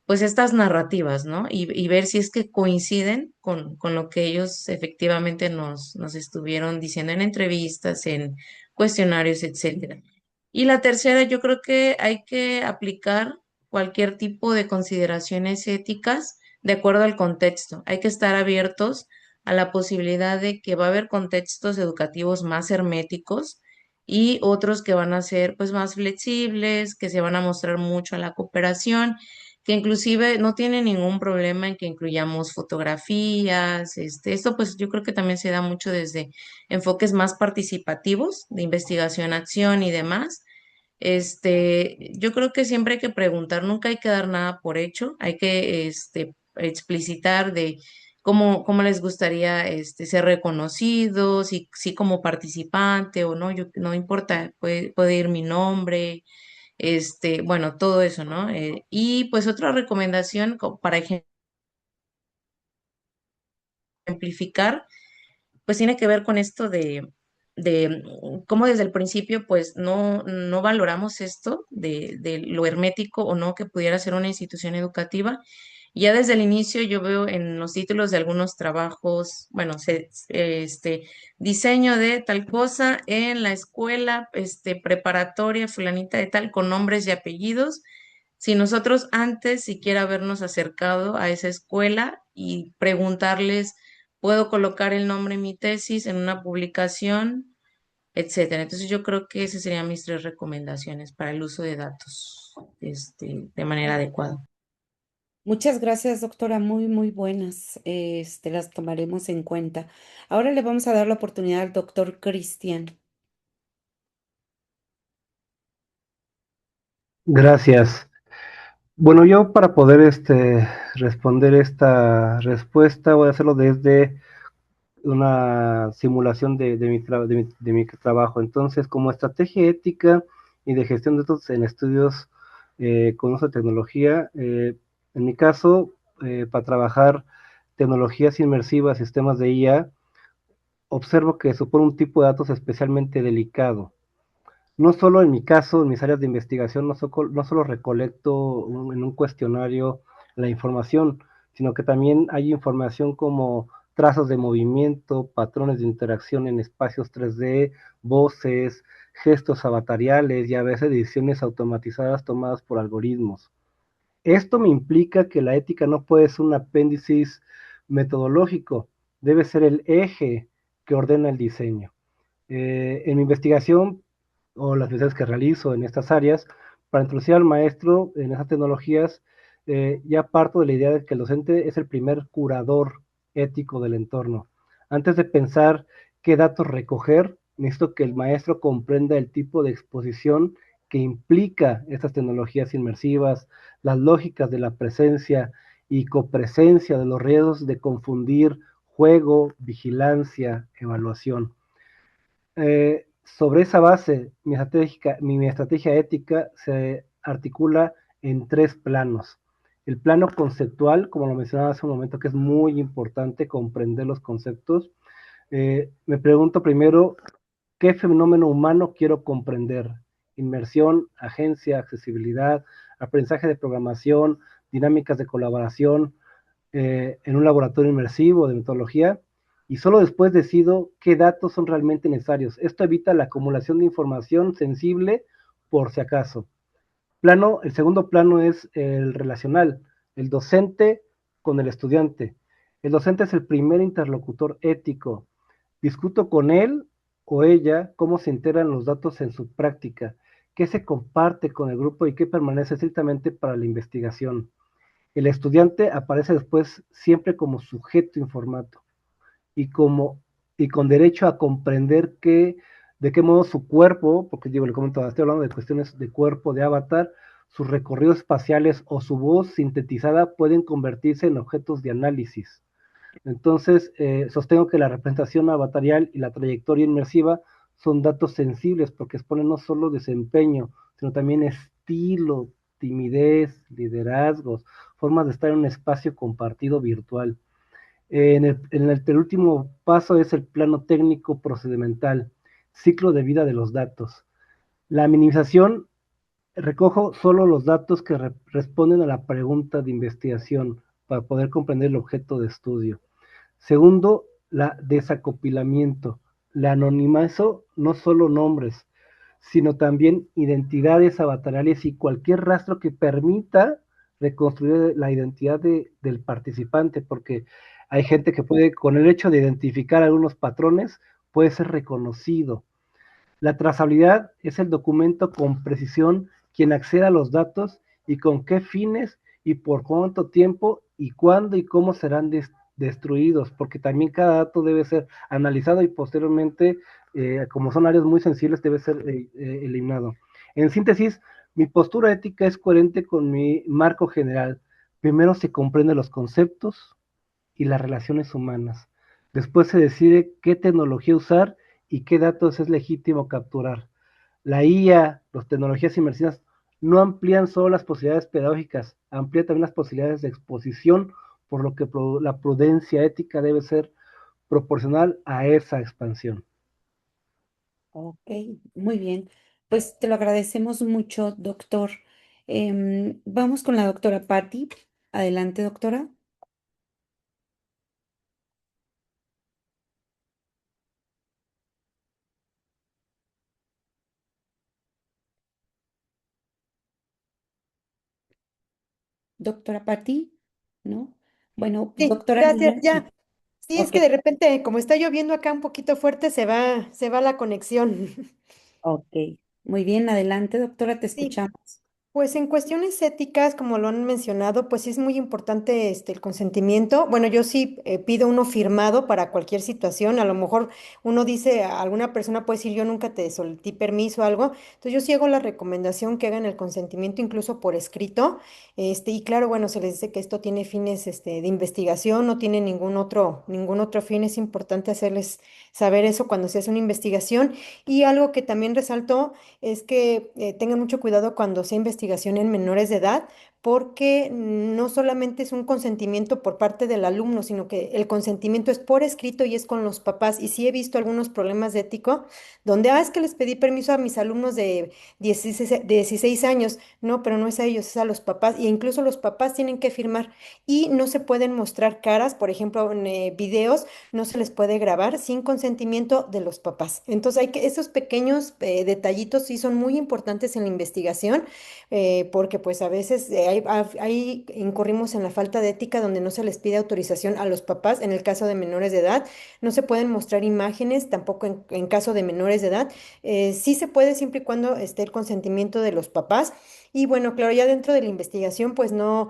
Speaker 4: pues estas narrativas, ¿no? Y ver si es que coinciden con lo que ellos efectivamente nos estuvieron diciendo en entrevistas, en cuestionarios, etcétera. Y la tercera, yo creo que hay que aplicar cualquier tipo de consideraciones éticas de acuerdo al contexto. Hay que estar abiertos a la posibilidad de que va a haber contextos educativos más herméticos y otros que van a ser pues más flexibles, que se van a mostrar mucho a la cooperación, que inclusive no tiene ningún problema en que incluyamos fotografías. Esto pues yo creo que también se da mucho desde enfoques más participativos de investigación, acción y demás. Yo creo que siempre hay que preguntar, nunca hay que dar nada por hecho, hay que explicitar de cómo les gustaría ser reconocidos, si como participante o no, no importa, puede ir mi nombre, bueno, todo eso, ¿no? Y pues otra recomendación para ejemplificar pues tiene que ver con esto de cómo desde el principio pues no valoramos esto de lo hermético o no que pudiera ser una institución educativa. Ya desde el inicio yo veo en los títulos de algunos trabajos, bueno, diseño de tal cosa en la escuela, preparatoria fulanita de tal, con nombres y apellidos. Si nosotros antes siquiera habernos acercado a esa escuela y preguntarles puedo colocar el nombre de mi tesis en una publicación, etcétera. Entonces yo creo que esas serían mis tres recomendaciones para el uso de datos, de manera adecuada.
Speaker 1: Muchas gracias, doctora, muy, muy buenas. Las tomaremos en cuenta. Ahora le vamos a dar la oportunidad al doctor Cristian.
Speaker 6: Gracias. Bueno, yo para poder responder esta respuesta voy a hacerlo desde una simulación de mi trabajo. Entonces, como estrategia ética y de gestión de datos en estudios con uso de tecnología, en mi caso, para trabajar tecnologías inmersivas, sistemas de IA, observo que supone un tipo de datos especialmente delicado. No solo en mi caso, en mis áreas de investigación, no solo recolecto en un cuestionario la información, sino que también hay información como trazos de movimiento, patrones de interacción en espacios 3D, voces, gestos avatariales y a veces decisiones automatizadas tomadas por algoritmos. Esto me implica que la ética no puede ser un apéndice metodológico, debe ser el eje que ordena el diseño. En mi investigación o las veces que realizo en estas áreas, para introducir al maestro en esas tecnologías, ya parto de la idea de que el docente es el primer curador ético del entorno. Antes de pensar qué datos recoger, necesito que el maestro comprenda el tipo de exposición que implica estas tecnologías inmersivas, las lógicas de la presencia y copresencia de los riesgos de confundir juego, vigilancia, evaluación. Sobre esa base, mi estrategia ética se articula en tres planos. El plano conceptual, como lo mencionaba hace un momento, que es muy importante comprender los conceptos. Me pregunto primero, ¿qué fenómeno humano quiero comprender? Inmersión, agencia, accesibilidad, aprendizaje de programación, dinámicas de colaboración, en un laboratorio inmersivo de metodología, y solo después decido qué datos son realmente necesarios. Esto evita la acumulación de información sensible por si acaso. El segundo plano es el relacional, el docente con el estudiante. El docente es el primer interlocutor ético. Discuto con él o ella cómo se integran los datos en su práctica, qué se comparte con el grupo y qué permanece estrictamente para la investigación. El estudiante aparece después siempre como sujeto informado y, y con derecho a comprender de qué modo su cuerpo, porque digo, le comento, estoy hablando de cuestiones de cuerpo, de avatar, sus recorridos espaciales o su voz sintetizada pueden convertirse en objetos de análisis. Entonces, sostengo que la representación avatarial y la trayectoria inmersiva son datos sensibles porque exponen no solo desempeño, sino también estilo, timidez, liderazgos, formas de estar en un espacio compartido virtual. En el penúltimo paso es el plano técnico procedimental, ciclo de vida de los datos. La minimización, recojo solo los datos que responden a la pregunta de investigación para poder comprender el objeto de estudio. Segundo, la desacopilamiento. La anonimazo no solo nombres, sino también identidades avatariales y cualquier rastro que permita reconstruir la identidad del participante, porque hay gente que puede, con el hecho de identificar algunos patrones, puede ser reconocido. La trazabilidad es el documento con precisión quien acceda a los datos y con qué fines y por cuánto tiempo y cuándo y cómo serán destruidos, porque también cada dato debe ser analizado y posteriormente, como son áreas muy sensibles, debe ser eliminado. En síntesis, mi postura ética es coherente con mi marco general. Primero se comprenden los conceptos y las relaciones humanas. Después se decide qué tecnología usar y qué datos es legítimo capturar. La IA, las tecnologías inmersivas, no amplían solo las posibilidades pedagógicas, amplían también las posibilidades de exposición, por lo que la prudencia ética debe ser proporcional a esa expansión.
Speaker 1: Ok, muy bien. Pues te lo agradecemos mucho, doctor. Vamos con la doctora Patti. Adelante, doctora. Doctora Patti, ¿no? Bueno,
Speaker 2: Sí,
Speaker 1: doctora
Speaker 2: gracias,
Speaker 1: Lina, sí.
Speaker 2: ya. Sí, es
Speaker 1: Ok,
Speaker 2: que de repente, como está lloviendo acá un poquito fuerte, se va la conexión.
Speaker 1: ok. Muy bien, adelante, doctora, te
Speaker 2: Sí.
Speaker 1: escuchamos.
Speaker 2: Pues en cuestiones éticas, como lo han mencionado, pues sí es muy importante el consentimiento. Bueno, yo sí pido uno firmado para cualquier situación. A lo mejor uno dice, a alguna persona puede decir, yo nunca te solicité permiso o algo. Entonces yo sí hago la recomendación que hagan el consentimiento incluso por escrito. Y claro, bueno, se les dice que esto tiene fines de investigación, no tiene ningún otro fin. Es importante hacerles saber eso cuando se hace una investigación. Y algo que también resaltó es que tengan mucho cuidado cuando sea investigación en menores de edad, porque no solamente es un consentimiento por parte del alumno, sino que el consentimiento es por escrito y es con los papás. Y sí he visto algunos problemas de ético donde, es que les pedí permiso a mis alumnos de 16 años. No, pero no es a ellos, es a los papás. Y incluso los papás tienen que firmar y no se pueden mostrar caras, por ejemplo, en videos no se les puede grabar sin consentimiento de los papás. Entonces, esos pequeños detallitos sí son muy importantes en la investigación, porque pues a veces ahí incurrimos en la falta de ética donde no se les pide autorización a los papás. En el caso de menores de edad, no se pueden mostrar imágenes, tampoco en caso de menores de edad. Sí se puede siempre y cuando esté el consentimiento de los papás. Y bueno, claro, ya dentro de la investigación, pues no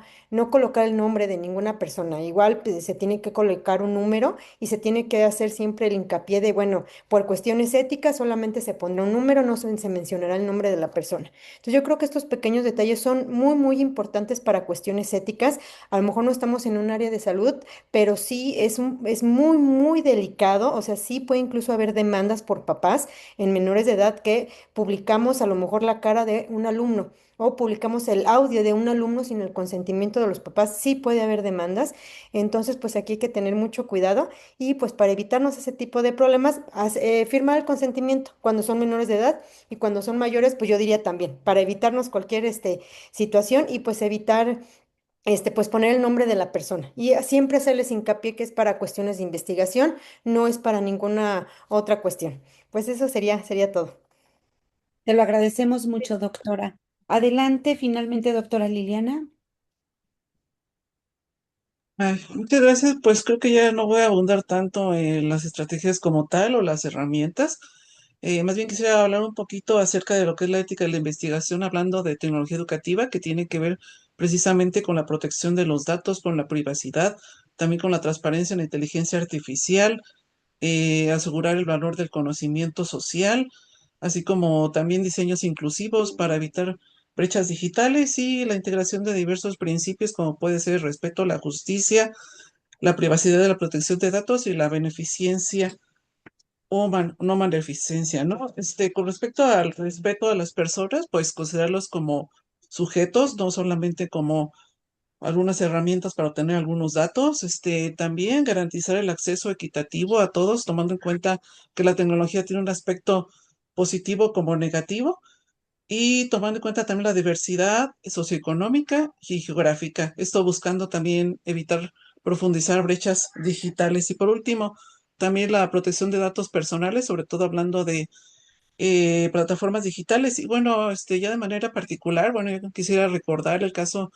Speaker 2: colocar el nombre de ninguna persona. Igual pues, se tiene que colocar un número y se tiene que hacer siempre el hincapié de, bueno, por cuestiones éticas solamente se pondrá un número, no se mencionará el nombre de la persona. Entonces yo creo que estos pequeños detalles son muy, muy importantes para cuestiones éticas. A lo mejor no estamos en un área de salud, pero sí es muy, muy delicado. O sea, sí puede incluso haber demandas por papás en menores de edad que publicamos a lo mejor la cara de un alumno o publicamos el audio de un alumno sin el consentimiento de los papás, sí puede haber demandas. Entonces, pues aquí hay que tener mucho cuidado y pues para evitarnos ese tipo de problemas, firmar el consentimiento cuando son menores de edad y cuando son mayores, pues yo diría también, para evitarnos cualquier situación y pues evitar pues poner el nombre de la persona. Y siempre hacerles hincapié que es para cuestiones de investigación, no es para ninguna otra cuestión. Pues eso sería todo.
Speaker 1: Te lo agradecemos mucho, doctora. Adelante, finalmente, doctora Liliana.
Speaker 3: Ay, muchas gracias. Pues creo que ya no voy a abundar tanto en las estrategias como tal o las herramientas. Más bien quisiera hablar un poquito acerca de lo que es la ética de la investigación, hablando de tecnología educativa, que tiene que ver precisamente con la protección de los datos, con la privacidad, también con la transparencia en la inteligencia artificial, asegurar el valor del conocimiento social, así como también diseños inclusivos para evitar brechas digitales y la integración de diversos principios como puede ser el respeto, la justicia, la privacidad de la protección de datos y la beneficencia o no maleficencia, ¿no? Con respecto al respeto a las personas, pues considerarlos como sujetos, no solamente como algunas herramientas para obtener algunos datos, también garantizar el acceso equitativo a todos, tomando en cuenta que la tecnología tiene un aspecto positivo como negativo y tomando en cuenta también la diversidad socioeconómica y geográfica. Esto buscando también evitar profundizar brechas digitales. Y por último, también la protección de datos personales, sobre todo hablando de plataformas digitales. Y bueno, ya de manera particular, bueno, yo quisiera recordar el caso,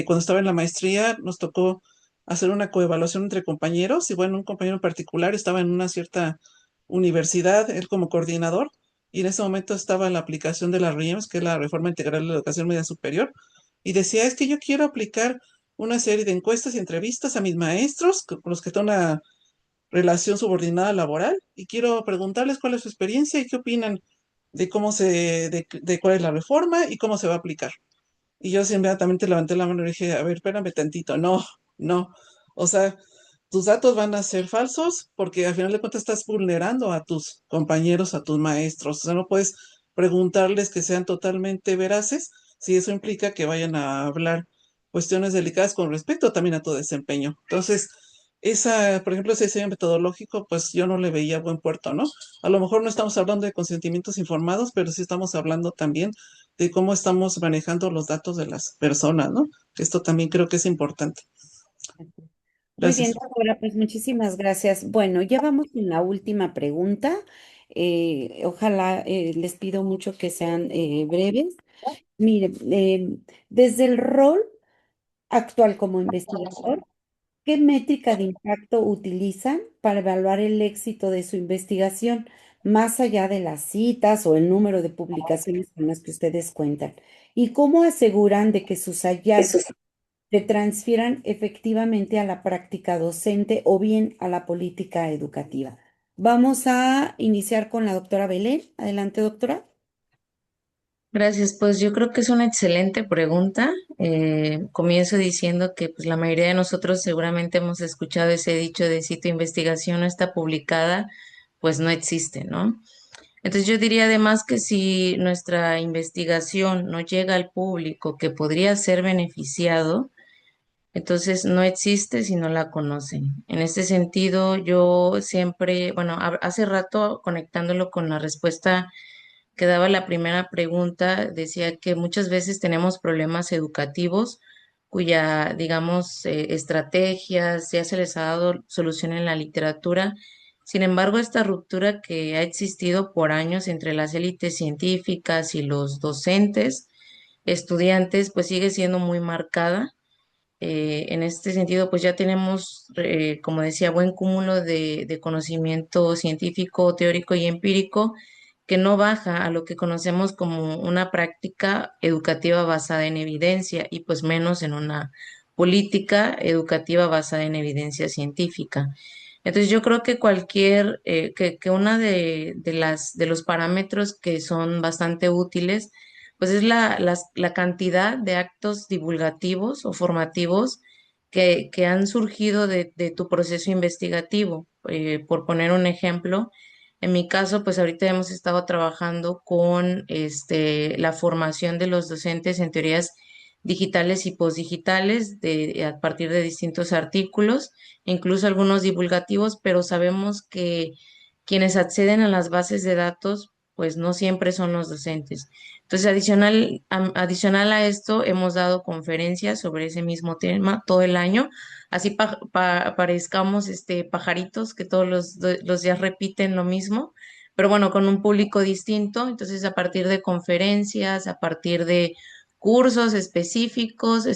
Speaker 3: cuando estaba en la maestría, nos tocó hacer una coevaluación entre compañeros y bueno, un compañero en particular estaba en una cierta universidad, él como coordinador, y en ese momento estaba la aplicación de la RIEMS, que es la Reforma Integral de la Educación Media Superior, y decía, es que yo quiero aplicar una serie de encuestas y entrevistas a mis maestros, con los que tengo una relación subordinada laboral y quiero preguntarles cuál es su experiencia y qué opinan de de cuál es la reforma y cómo se va a aplicar. Y yo sí inmediatamente levanté la mano y dije, a ver, espérame tantito, no, no. O sea, tus datos van a ser falsos porque al final de cuentas estás vulnerando a tus compañeros, a tus maestros. O sea, no puedes preguntarles que sean totalmente veraces si eso implica que vayan a hablar cuestiones delicadas con respecto también a tu desempeño. Entonces, por ejemplo, ese diseño metodológico, pues yo no le veía buen puerto, ¿no? A lo mejor no estamos hablando de consentimientos informados, pero sí estamos hablando también de cómo estamos manejando los datos de las personas, ¿no? Esto también creo que es importante.
Speaker 1: Muy bien,
Speaker 3: Gracias.
Speaker 1: doctora, pues muchísimas gracias. Bueno, ya vamos con la última pregunta. Ojalá les pido mucho que sean breves. Mire, desde el rol actual como investigador, ¿Qué métrica de impacto utilizan para evaluar el éxito de su investigación, más allá de las citas o el número de publicaciones con las que ustedes cuentan? ¿Y cómo aseguran de que sus hallazgos se transfieran efectivamente a la práctica docente o bien a la política educativa? Vamos a iniciar con la doctora Belén. Adelante, doctora.
Speaker 4: Gracias, pues yo creo que es una excelente pregunta. Comienzo diciendo que pues, la mayoría de nosotros seguramente hemos escuchado ese dicho de si tu investigación no está publicada, pues no existe, ¿no? Entonces yo diría además que si nuestra investigación no llega al público que podría ser beneficiado, entonces no existe si no la conocen. En este sentido, yo siempre, bueno, hace rato conectándolo con la respuesta que daba la primera pregunta, decía que muchas veces tenemos problemas educativos cuya, digamos, estrategias ya se les ha dado solución en la literatura. Sin embargo, esta ruptura que ha existido por años entre las élites científicas y los docentes, estudiantes, pues sigue siendo muy marcada. En este sentido, pues ya tenemos, como decía, buen cúmulo de conocimiento científico, teórico y empírico que no baja a lo que conocemos como una práctica educativa basada en evidencia y pues menos en una política educativa basada en evidencia científica. Entonces yo creo que que una de los parámetros que son bastante útiles pues es la cantidad de actos divulgativos o formativos que han surgido de tu proceso investigativo. Por poner un ejemplo, en mi caso, pues ahorita hemos estado trabajando con la formación de los docentes en teorías digitales y postdigitales a partir de distintos artículos, incluso algunos divulgativos, pero sabemos que quienes acceden a las bases de datos, pues no siempre son los docentes. Entonces, adicional a esto, hemos dado conferencias sobre ese mismo tema todo el año, así parezcamos pajaritos que todos los días repiten lo mismo, pero bueno, con un público distinto. Entonces, a partir de conferencias, a partir de cursos específicos,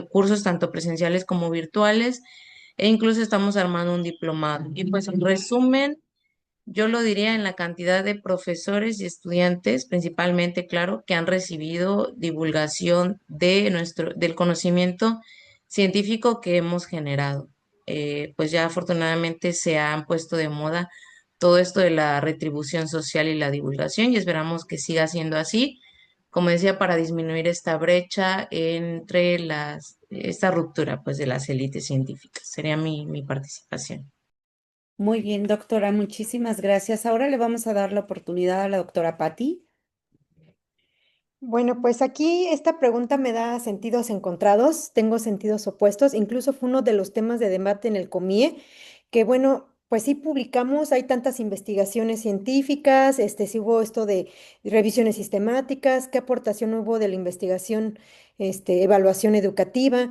Speaker 4: cursos tanto presenciales como virtuales, e incluso estamos armando un diplomado. Y pues, en resumen, yo lo diría en la cantidad de profesores y estudiantes, principalmente, claro, que han recibido divulgación del conocimiento científico que hemos generado. Pues ya afortunadamente se han puesto de moda todo esto de la retribución social y la divulgación y esperamos que siga siendo así, como decía, para disminuir esta brecha entre esta ruptura pues de las élites científicas. Sería mi participación.
Speaker 1: Muy bien, doctora, muchísimas gracias. Ahora le vamos a dar la oportunidad a la doctora Patti.
Speaker 2: Bueno, pues aquí esta pregunta me da sentidos encontrados, tengo sentidos opuestos, incluso fue uno de los temas de debate en el COMIE, que bueno, pues sí publicamos, hay tantas investigaciones científicas, sí hubo esto de revisiones sistemáticas, qué aportación hubo de la investigación, evaluación educativa,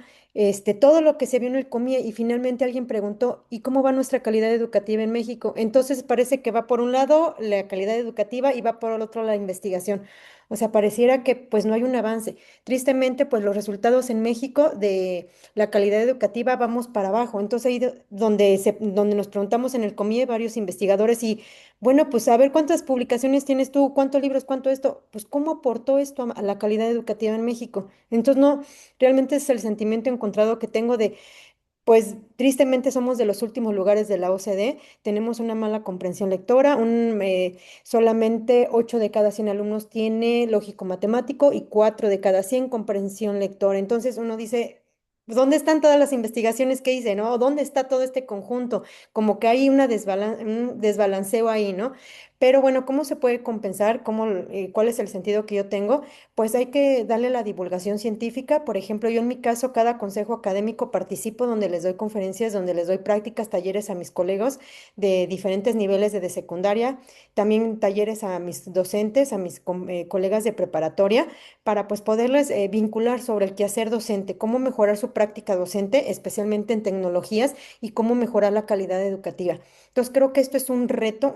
Speaker 2: todo lo que se vio en el COMIE y finalmente alguien preguntó, ¿y cómo va nuestra calidad educativa en México? Entonces parece que va por un lado la calidad educativa y va por el otro la investigación. O sea, pareciera que pues no hay un avance. Tristemente, pues los resultados en México de la calidad educativa vamos para abajo. Entonces ahí donde nos preguntamos en el COMIE varios investigadores y bueno, pues a ver cuántas publicaciones tienes tú, cuántos libros, cuánto esto, pues cómo aportó esto a la calidad educativa en México. Entonces no, realmente es el sentimiento encontrado que tengo de pues tristemente somos de los últimos lugares de la OCDE, tenemos una mala comprensión lectora, solamente 8 de cada 100 alumnos tiene lógico matemático y 4 de cada 100 comprensión lectora. Entonces uno dice, ¿dónde están todas las investigaciones que hice, no? ¿Dónde está todo este conjunto? Como que hay un desbalanceo ahí, ¿no? Pero bueno, ¿cómo se puede compensar? ¿Cuál es el sentido que yo tengo? Pues hay que darle la divulgación científica. Por ejemplo, yo en mi caso, cada consejo académico participo donde les doy conferencias, donde les doy prácticas, talleres a mis colegas de diferentes niveles de secundaria, también talleres a mis docentes, a mis colegas de preparatoria, para pues poderles vincular sobre el quehacer docente, cómo mejorar su práctica docente, especialmente en tecnologías, y cómo mejorar la calidad educativa. Entonces, creo que esto es un reto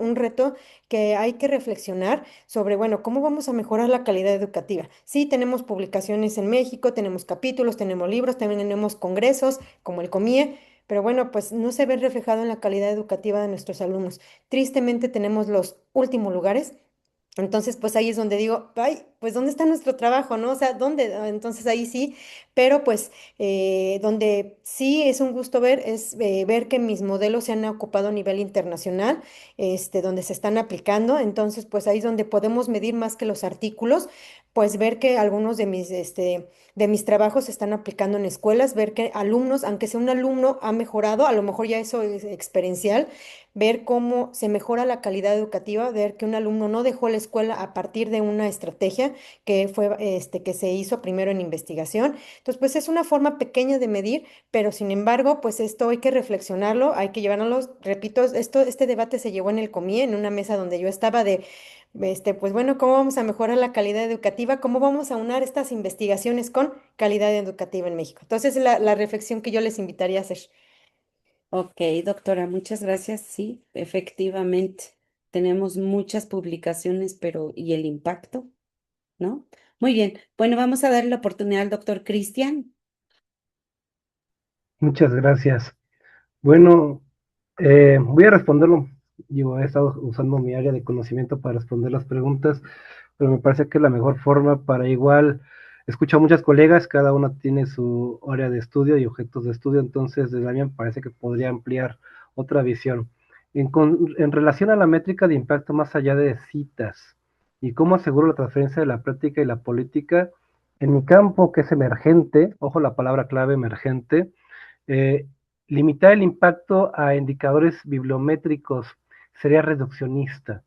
Speaker 2: que hay que reflexionar sobre, bueno, cómo vamos a mejorar la calidad educativa. Sí, tenemos publicaciones en México, tenemos capítulos, tenemos libros, también tenemos congresos como el COMIE, pero bueno, pues no se ve reflejado en la calidad educativa de nuestros alumnos. Tristemente tenemos los últimos lugares. Entonces, pues ahí es donde digo, ay, pues ¿dónde está nuestro trabajo, no? O sea, ¿dónde? Entonces ahí sí, pero pues donde sí es un gusto ver es ver que mis modelos se han ocupado a nivel internacional, donde se están aplicando. Entonces, pues ahí es donde podemos medir más que los artículos, pues ver que algunos de mis trabajos se están aplicando en escuelas, ver que alumnos, aunque sea un alumno, ha mejorado, a lo mejor ya eso es experiencial, ver cómo se mejora la calidad educativa, ver que un alumno no dejó la escuela a partir de una estrategia que fue que se hizo primero en investigación. Entonces, pues es una forma pequeña de medir, pero sin embargo, pues esto hay que reflexionarlo, hay que llevarlo, repito, este debate se llevó en el COMIE, en una mesa donde yo estaba de pues bueno, ¿cómo vamos a mejorar la calidad educativa? ¿Cómo vamos a unar estas investigaciones con calidad educativa en México? Entonces, la reflexión que yo les invitaría a hacer.
Speaker 1: Ok, doctora, muchas gracias. Sí, efectivamente, tenemos muchas publicaciones, pero ¿y el impacto? ¿No? Muy bien. Bueno, vamos a darle la oportunidad al doctor Cristian.
Speaker 6: Muchas gracias. Bueno, voy a responderlo. Yo he estado usando mi área de conocimiento para responder las preguntas, pero me parece que es la mejor forma para igual. Escucho a muchas colegas, cada una tiene su área de estudio y objetos de estudio, entonces desde la mía me parece que podría ampliar otra visión. En relación a la métrica de impacto más allá de citas y cómo aseguro la transferencia de la práctica y la política, en mi campo que es emergente, ojo la palabra clave emergente, eh, limitar el impacto a indicadores bibliométricos sería reduccionista.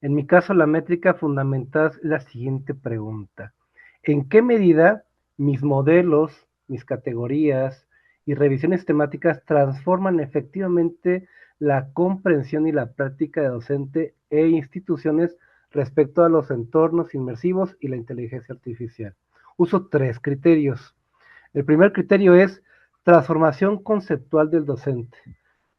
Speaker 6: En mi caso, la métrica fundamental es la siguiente pregunta. ¿En qué medida mis modelos, mis categorías y revisiones temáticas transforman efectivamente la comprensión y la práctica de docente e instituciones respecto a los entornos inmersivos y la inteligencia artificial? Uso 3 criterios. El primer criterio es transformación conceptual del docente.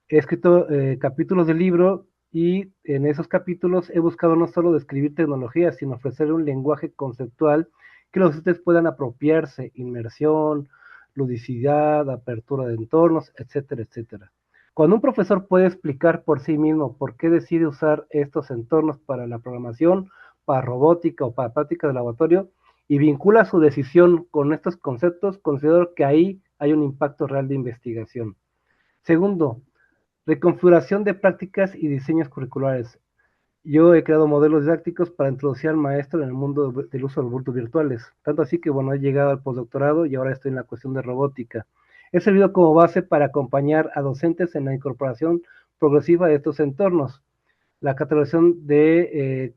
Speaker 6: He escrito capítulos del libro y en esos capítulos he buscado no solo describir tecnologías, sino ofrecer un lenguaje conceptual que los docentes puedan apropiarse, inmersión, ludicidad, apertura de entornos, etcétera, etcétera. Cuando un profesor puede explicar por sí mismo por qué decide usar estos entornos para la programación, para robótica o para prácticas de laboratorio, y vincula su decisión con estos conceptos, considero que ahí hay un impacto real de investigación. Segundo, reconfiguración de prácticas y diseños curriculares. Yo he creado modelos didácticos para introducir al maestro en el mundo del uso de los bultos virtuales. Tanto así que, bueno, he llegado al postdoctorado y ahora estoy en la cuestión de robótica. He servido como base para acompañar a docentes en la incorporación progresiva de estos entornos, la catalogación de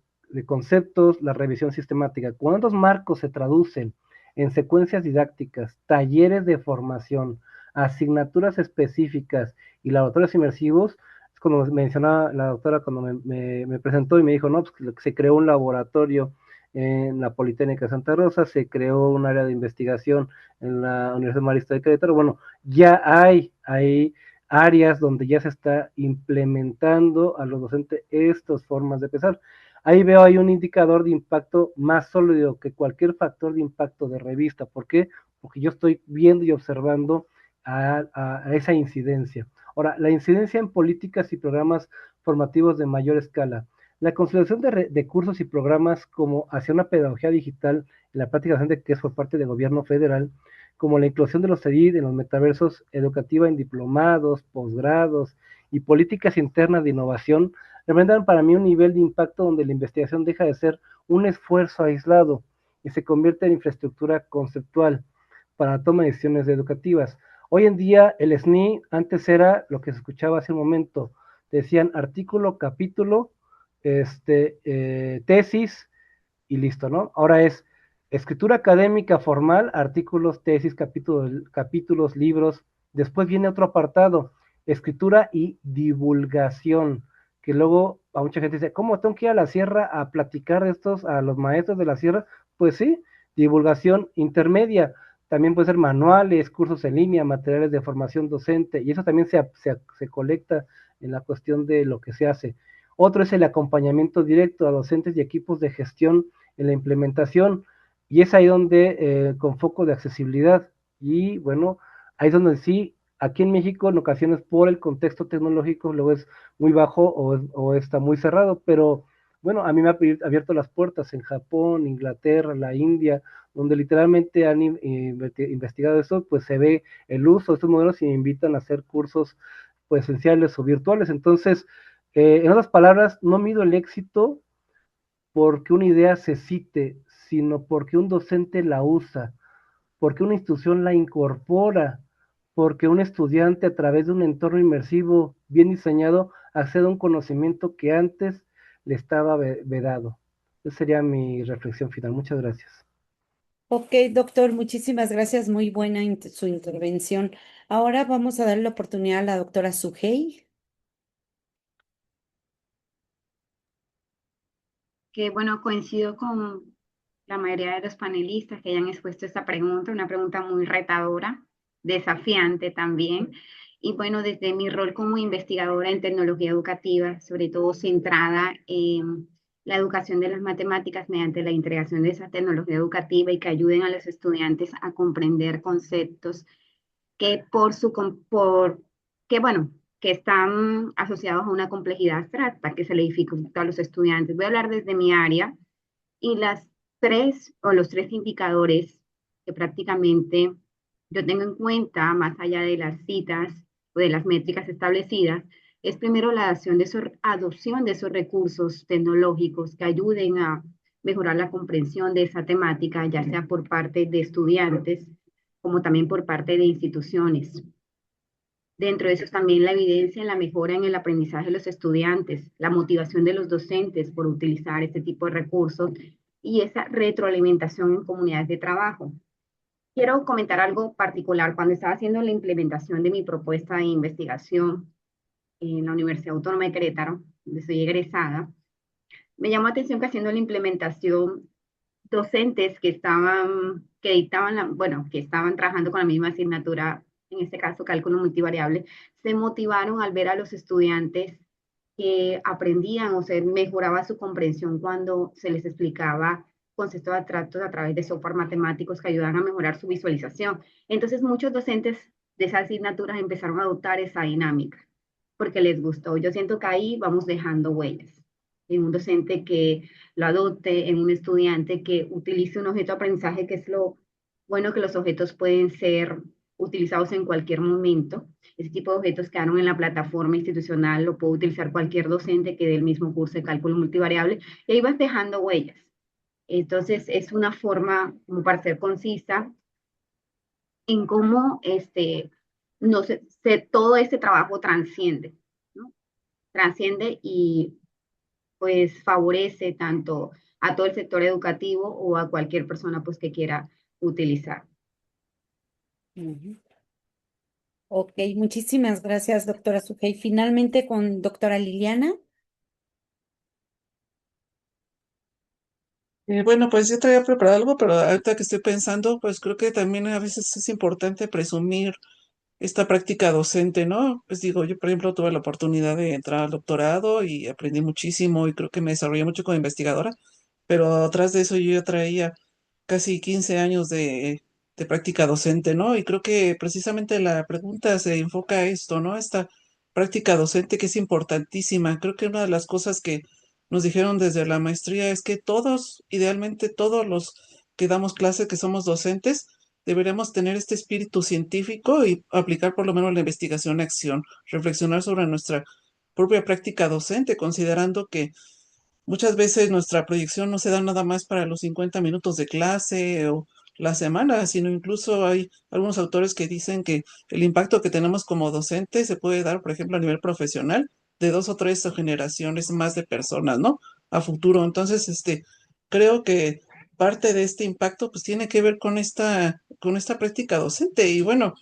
Speaker 6: conceptos, la revisión sistemática. Cuando estos marcos se traducen en secuencias didácticas, talleres de formación, asignaturas específicas y laboratorios inmersivos, es como mencionaba la doctora cuando me presentó y me dijo, no, pues se creó un laboratorio en la Politécnica de Santa Rosa, se creó un área de investigación en la Universidad Marista de Querétaro. Bueno, ya hay áreas donde ya se está implementando a los docentes estas formas de pensar. Ahí veo hay un indicador de impacto más sólido que cualquier factor de impacto de revista. ¿Por qué? Porque yo estoy viendo y observando a esa incidencia. Ahora, la incidencia en políticas y programas formativos de mayor escala. La consolidación de cursos y programas como hacia una pedagogía digital en la práctica docente que es por parte del gobierno federal, como la inclusión de los CEDID en los metaversos educativa en diplomados, posgrados y políticas internas de innovación, representan para mí un nivel de impacto donde la investigación deja de ser un esfuerzo aislado y se convierte en infraestructura conceptual para la toma de decisiones educativas. Hoy en día el SNI antes era lo que se escuchaba hace un momento, decían artículo, capítulo, tesis y listo, ¿no? Ahora es escritura académica formal, artículos, tesis, capítulos, libros. Después viene otro apartado, escritura y divulgación, que luego a mucha gente dice, ¿cómo tengo que ir a la sierra a platicar de estos a los maestros de la sierra? Pues sí, divulgación intermedia. También puede ser manuales, cursos en línea, materiales de formación docente, y eso también se colecta en la cuestión de lo que se hace. Otro es el acompañamiento directo a docentes y equipos de gestión en la implementación, y es ahí donde, con foco de accesibilidad, y bueno, ahí es donde sí, aquí en México en ocasiones por el contexto tecnológico luego es muy bajo o está muy cerrado, pero bueno, a mí me ha abierto las puertas en Japón, Inglaterra, la India, donde literalmente han investigado eso, pues se ve el uso de estos modelos y me invitan a hacer cursos pues esenciales o virtuales. Entonces, en otras palabras, no mido el éxito porque una idea se cite, sino porque un docente la usa, porque una institución la incorpora, porque un estudiante a través de un entorno inmersivo bien diseñado accede a un conocimiento que antes le estaba vedado. Esa sería mi reflexión final. Muchas gracias.
Speaker 1: Ok, doctor, muchísimas gracias. Muy buena su intervención. Ahora vamos a dar la oportunidad a la doctora Sugey.
Speaker 5: Que bueno, coincido con la mayoría de los panelistas que hayan expuesto esta pregunta, una pregunta muy retadora, desafiante también. Y bueno, desde mi rol como investigadora en tecnología educativa, sobre todo centrada en la educación de las matemáticas mediante la integración de esa tecnología educativa y que ayuden a los estudiantes a comprender conceptos que que bueno, que están asociados a una complejidad abstracta que se le dificulta a los estudiantes. Voy a hablar desde mi área y los tres indicadores que prácticamente yo tengo en cuenta, más allá de las citas o de las métricas establecidas, es primero la adopción de esos recursos tecnológicos que ayuden a mejorar la comprensión de esa temática, ya sea por parte de estudiantes como también por parte de instituciones. Dentro de eso también la evidencia en la mejora en el aprendizaje de los estudiantes, la motivación de los docentes por utilizar este tipo de recursos y esa retroalimentación en comunidades de trabajo. Quiero comentar algo particular. Cuando estaba haciendo la implementación de mi propuesta de investigación en la Universidad Autónoma de Querétaro, donde soy egresada, me llamó la atención que haciendo la implementación, docentes que dictaban, bueno, que estaban trabajando con la misma asignatura, en este caso cálculo multivariable, se motivaron al ver a los estudiantes que aprendían o se mejoraba su comprensión cuando se les explicaba conceptos abstractos a través de software matemáticos que ayudan a mejorar su visualización. Entonces muchos docentes de esas asignaturas empezaron a adoptar esa dinámica porque les gustó. Yo siento que ahí vamos dejando huellas. En un docente que lo adopte, en un estudiante que utilice un objeto de aprendizaje, que es lo bueno que los objetos pueden ser utilizados en cualquier momento. Ese tipo de objetos quedaron en la plataforma institucional, lo puede utilizar cualquier docente que dé el mismo curso de cálculo multivariable, y ahí vas dejando huellas. Entonces, es una forma, como para ser concisa, en cómo no todo este trabajo transciende, ¿no? Transciende y pues favorece tanto a todo el sector educativo o a cualquier persona pues que quiera utilizar.
Speaker 1: Ujú. Ok, muchísimas gracias, doctora Sugey. Finalmente con doctora Liliana.
Speaker 3: Bueno, pues yo traía preparado algo, pero ahorita que estoy pensando, pues creo que también a veces es importante presumir esta práctica docente, ¿no? Pues digo, yo por ejemplo tuve la oportunidad de entrar al doctorado y aprendí muchísimo y creo que me desarrollé mucho como investigadora, pero atrás de eso yo ya traía casi 15 años de práctica docente, ¿no? Y creo que precisamente la pregunta se enfoca a esto, ¿no? Esta práctica docente que es importantísima. Creo que una de las cosas que nos dijeron desde la maestría es que todos, idealmente todos los que damos clase, que somos docentes, deberíamos tener este espíritu científico y aplicar por lo menos la investigación a acción, reflexionar sobre nuestra propia práctica docente, considerando que muchas veces nuestra proyección no se da nada más para los 50 minutos de clase o la semana, sino incluso hay algunos autores que dicen que el impacto que tenemos como docentes se puede dar, por ejemplo, a nivel profesional, de 2 o 3 generaciones más de personas, ¿no? A futuro. Entonces, creo que parte de este impacto, pues, tiene que ver con esta práctica docente. Y bueno,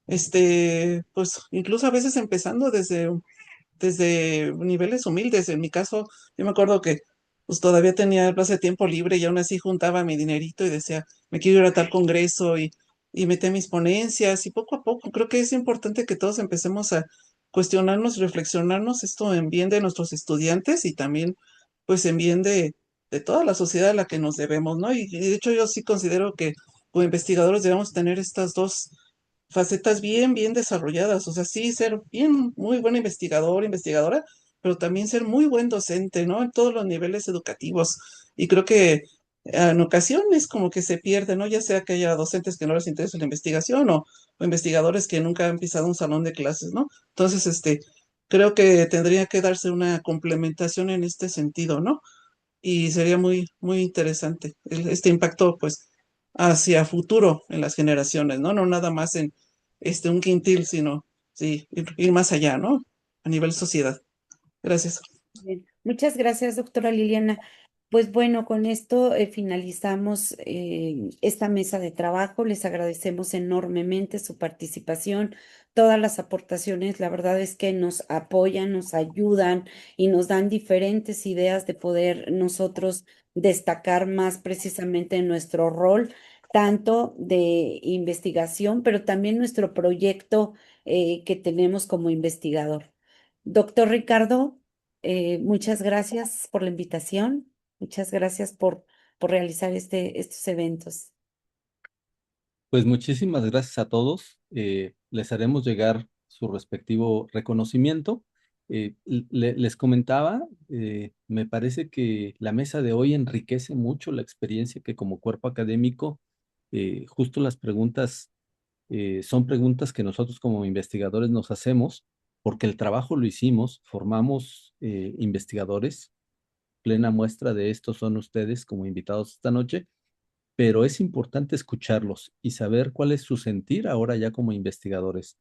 Speaker 3: pues, incluso a veces empezando desde niveles humildes. En mi caso, yo me acuerdo que pues todavía tenía plazo de tiempo libre y aún así juntaba mi dinerito y decía, me quiero ir a tal congreso y metí mis ponencias y poco a poco creo que es importante que todos empecemos cuestionarnos, reflexionarnos esto en bien de nuestros estudiantes y también pues en bien de toda la sociedad a la que nos debemos, ¿no? Y de hecho yo sí considero que como investigadores debemos tener estas dos facetas bien desarrolladas, o sea, sí ser bien, muy buen investigador, investigadora, pero también ser muy buen docente, ¿no? En todos los niveles educativos. Y creo que en ocasiones como que se pierde, ¿no? Ya sea que haya docentes que no les interesa la investigación o investigadores que nunca han pisado un salón de clases, ¿no? Entonces, creo que tendría que darse una complementación en este sentido, ¿no? Y sería muy interesante este impacto, pues, hacia futuro en las generaciones, ¿no? No nada más en un quintil, sino, sí, ir más allá, ¿no? A nivel sociedad. Gracias.
Speaker 1: Bien. Muchas gracias, doctora Liliana. Pues bueno, con esto finalizamos esta mesa de trabajo. Les agradecemos enormemente su participación, todas las aportaciones. La verdad es que nos apoyan, nos ayudan y nos dan diferentes ideas de poder nosotros destacar más precisamente en nuestro rol, tanto de investigación, pero también nuestro proyecto que tenemos como investigador. Doctor Ricardo. Muchas gracias por la invitación. Muchas gracias por realizar estos eventos.
Speaker 7: Pues muchísimas gracias a todos. Les haremos llegar su respectivo reconocimiento. Les comentaba, me parece que la mesa de hoy enriquece mucho la experiencia que como cuerpo académico, justo las preguntas son preguntas que nosotros como investigadores nos hacemos porque el trabajo lo hicimos, formamos investigadores. Plena muestra de esto son ustedes como invitados esta noche, pero es importante escucharlos y saber cuál es su sentir ahora ya como investigadores.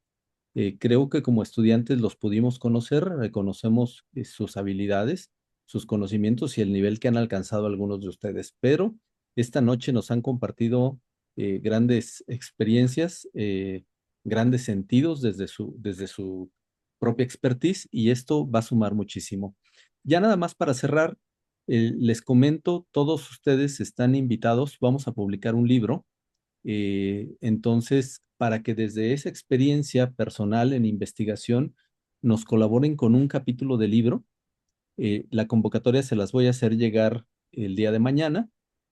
Speaker 7: Creo que como estudiantes los pudimos conocer, reconocemos sus habilidades, sus conocimientos y el nivel que han alcanzado algunos de ustedes, pero esta noche nos han compartido grandes experiencias, grandes sentidos desde su propia expertise y esto va a sumar muchísimo. Ya nada más para cerrar, les comento, todos ustedes están invitados, vamos a publicar un libro entonces, para que desde esa experiencia personal en investigación nos colaboren con un capítulo de libro, la convocatoria se las voy a hacer llegar el día de mañana.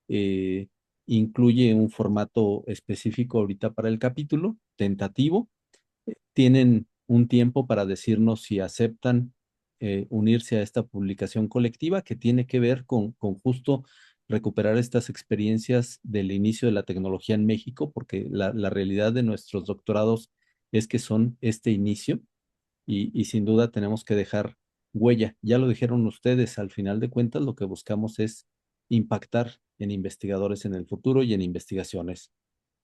Speaker 7: eh, Incluye un formato específico ahorita para el capítulo, tentativo. Tienen un tiempo para decirnos si aceptan unirse a esta publicación colectiva que tiene que ver con justo recuperar estas experiencias del inicio de la tecnología en México, porque la realidad de nuestros doctorados es que son este inicio y sin duda tenemos que dejar huella. Ya lo dijeron ustedes, al final de cuentas lo que buscamos es impactar en investigadores en el futuro y en investigaciones.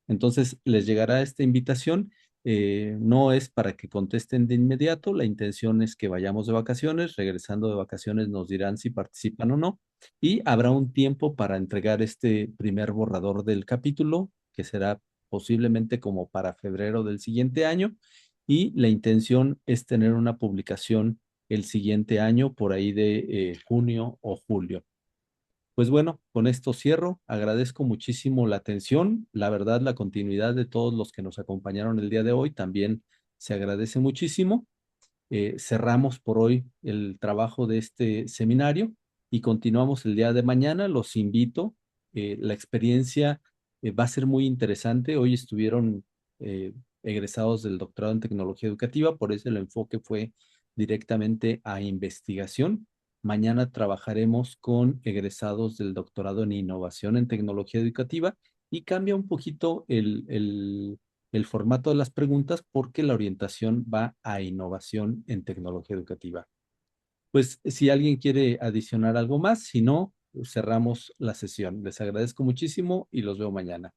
Speaker 7: Entonces, les llegará esta invitación. No es para que contesten de inmediato, la intención es que vayamos de vacaciones, regresando de vacaciones nos dirán si participan o no, y habrá un tiempo para entregar este primer borrador del capítulo, que será posiblemente como para febrero del siguiente año, y la intención es tener una publicación el siguiente año, por ahí de junio o julio. Pues bueno, con esto cierro. Agradezco muchísimo la atención. La verdad, la continuidad de todos los que nos acompañaron el día de hoy también se agradece muchísimo. Cerramos por hoy el trabajo de este seminario y continuamos el día de mañana. Los invito. La experiencia va a ser muy interesante. Hoy estuvieron egresados del doctorado en tecnología educativa, por eso el enfoque fue directamente a investigación. Mañana trabajaremos con egresados del doctorado en innovación en tecnología educativa y cambia un poquito el formato de las preguntas porque la orientación va a innovación en tecnología educativa. Pues si alguien quiere adicionar algo más, si no, cerramos la sesión. Les agradezco muchísimo y los veo mañana.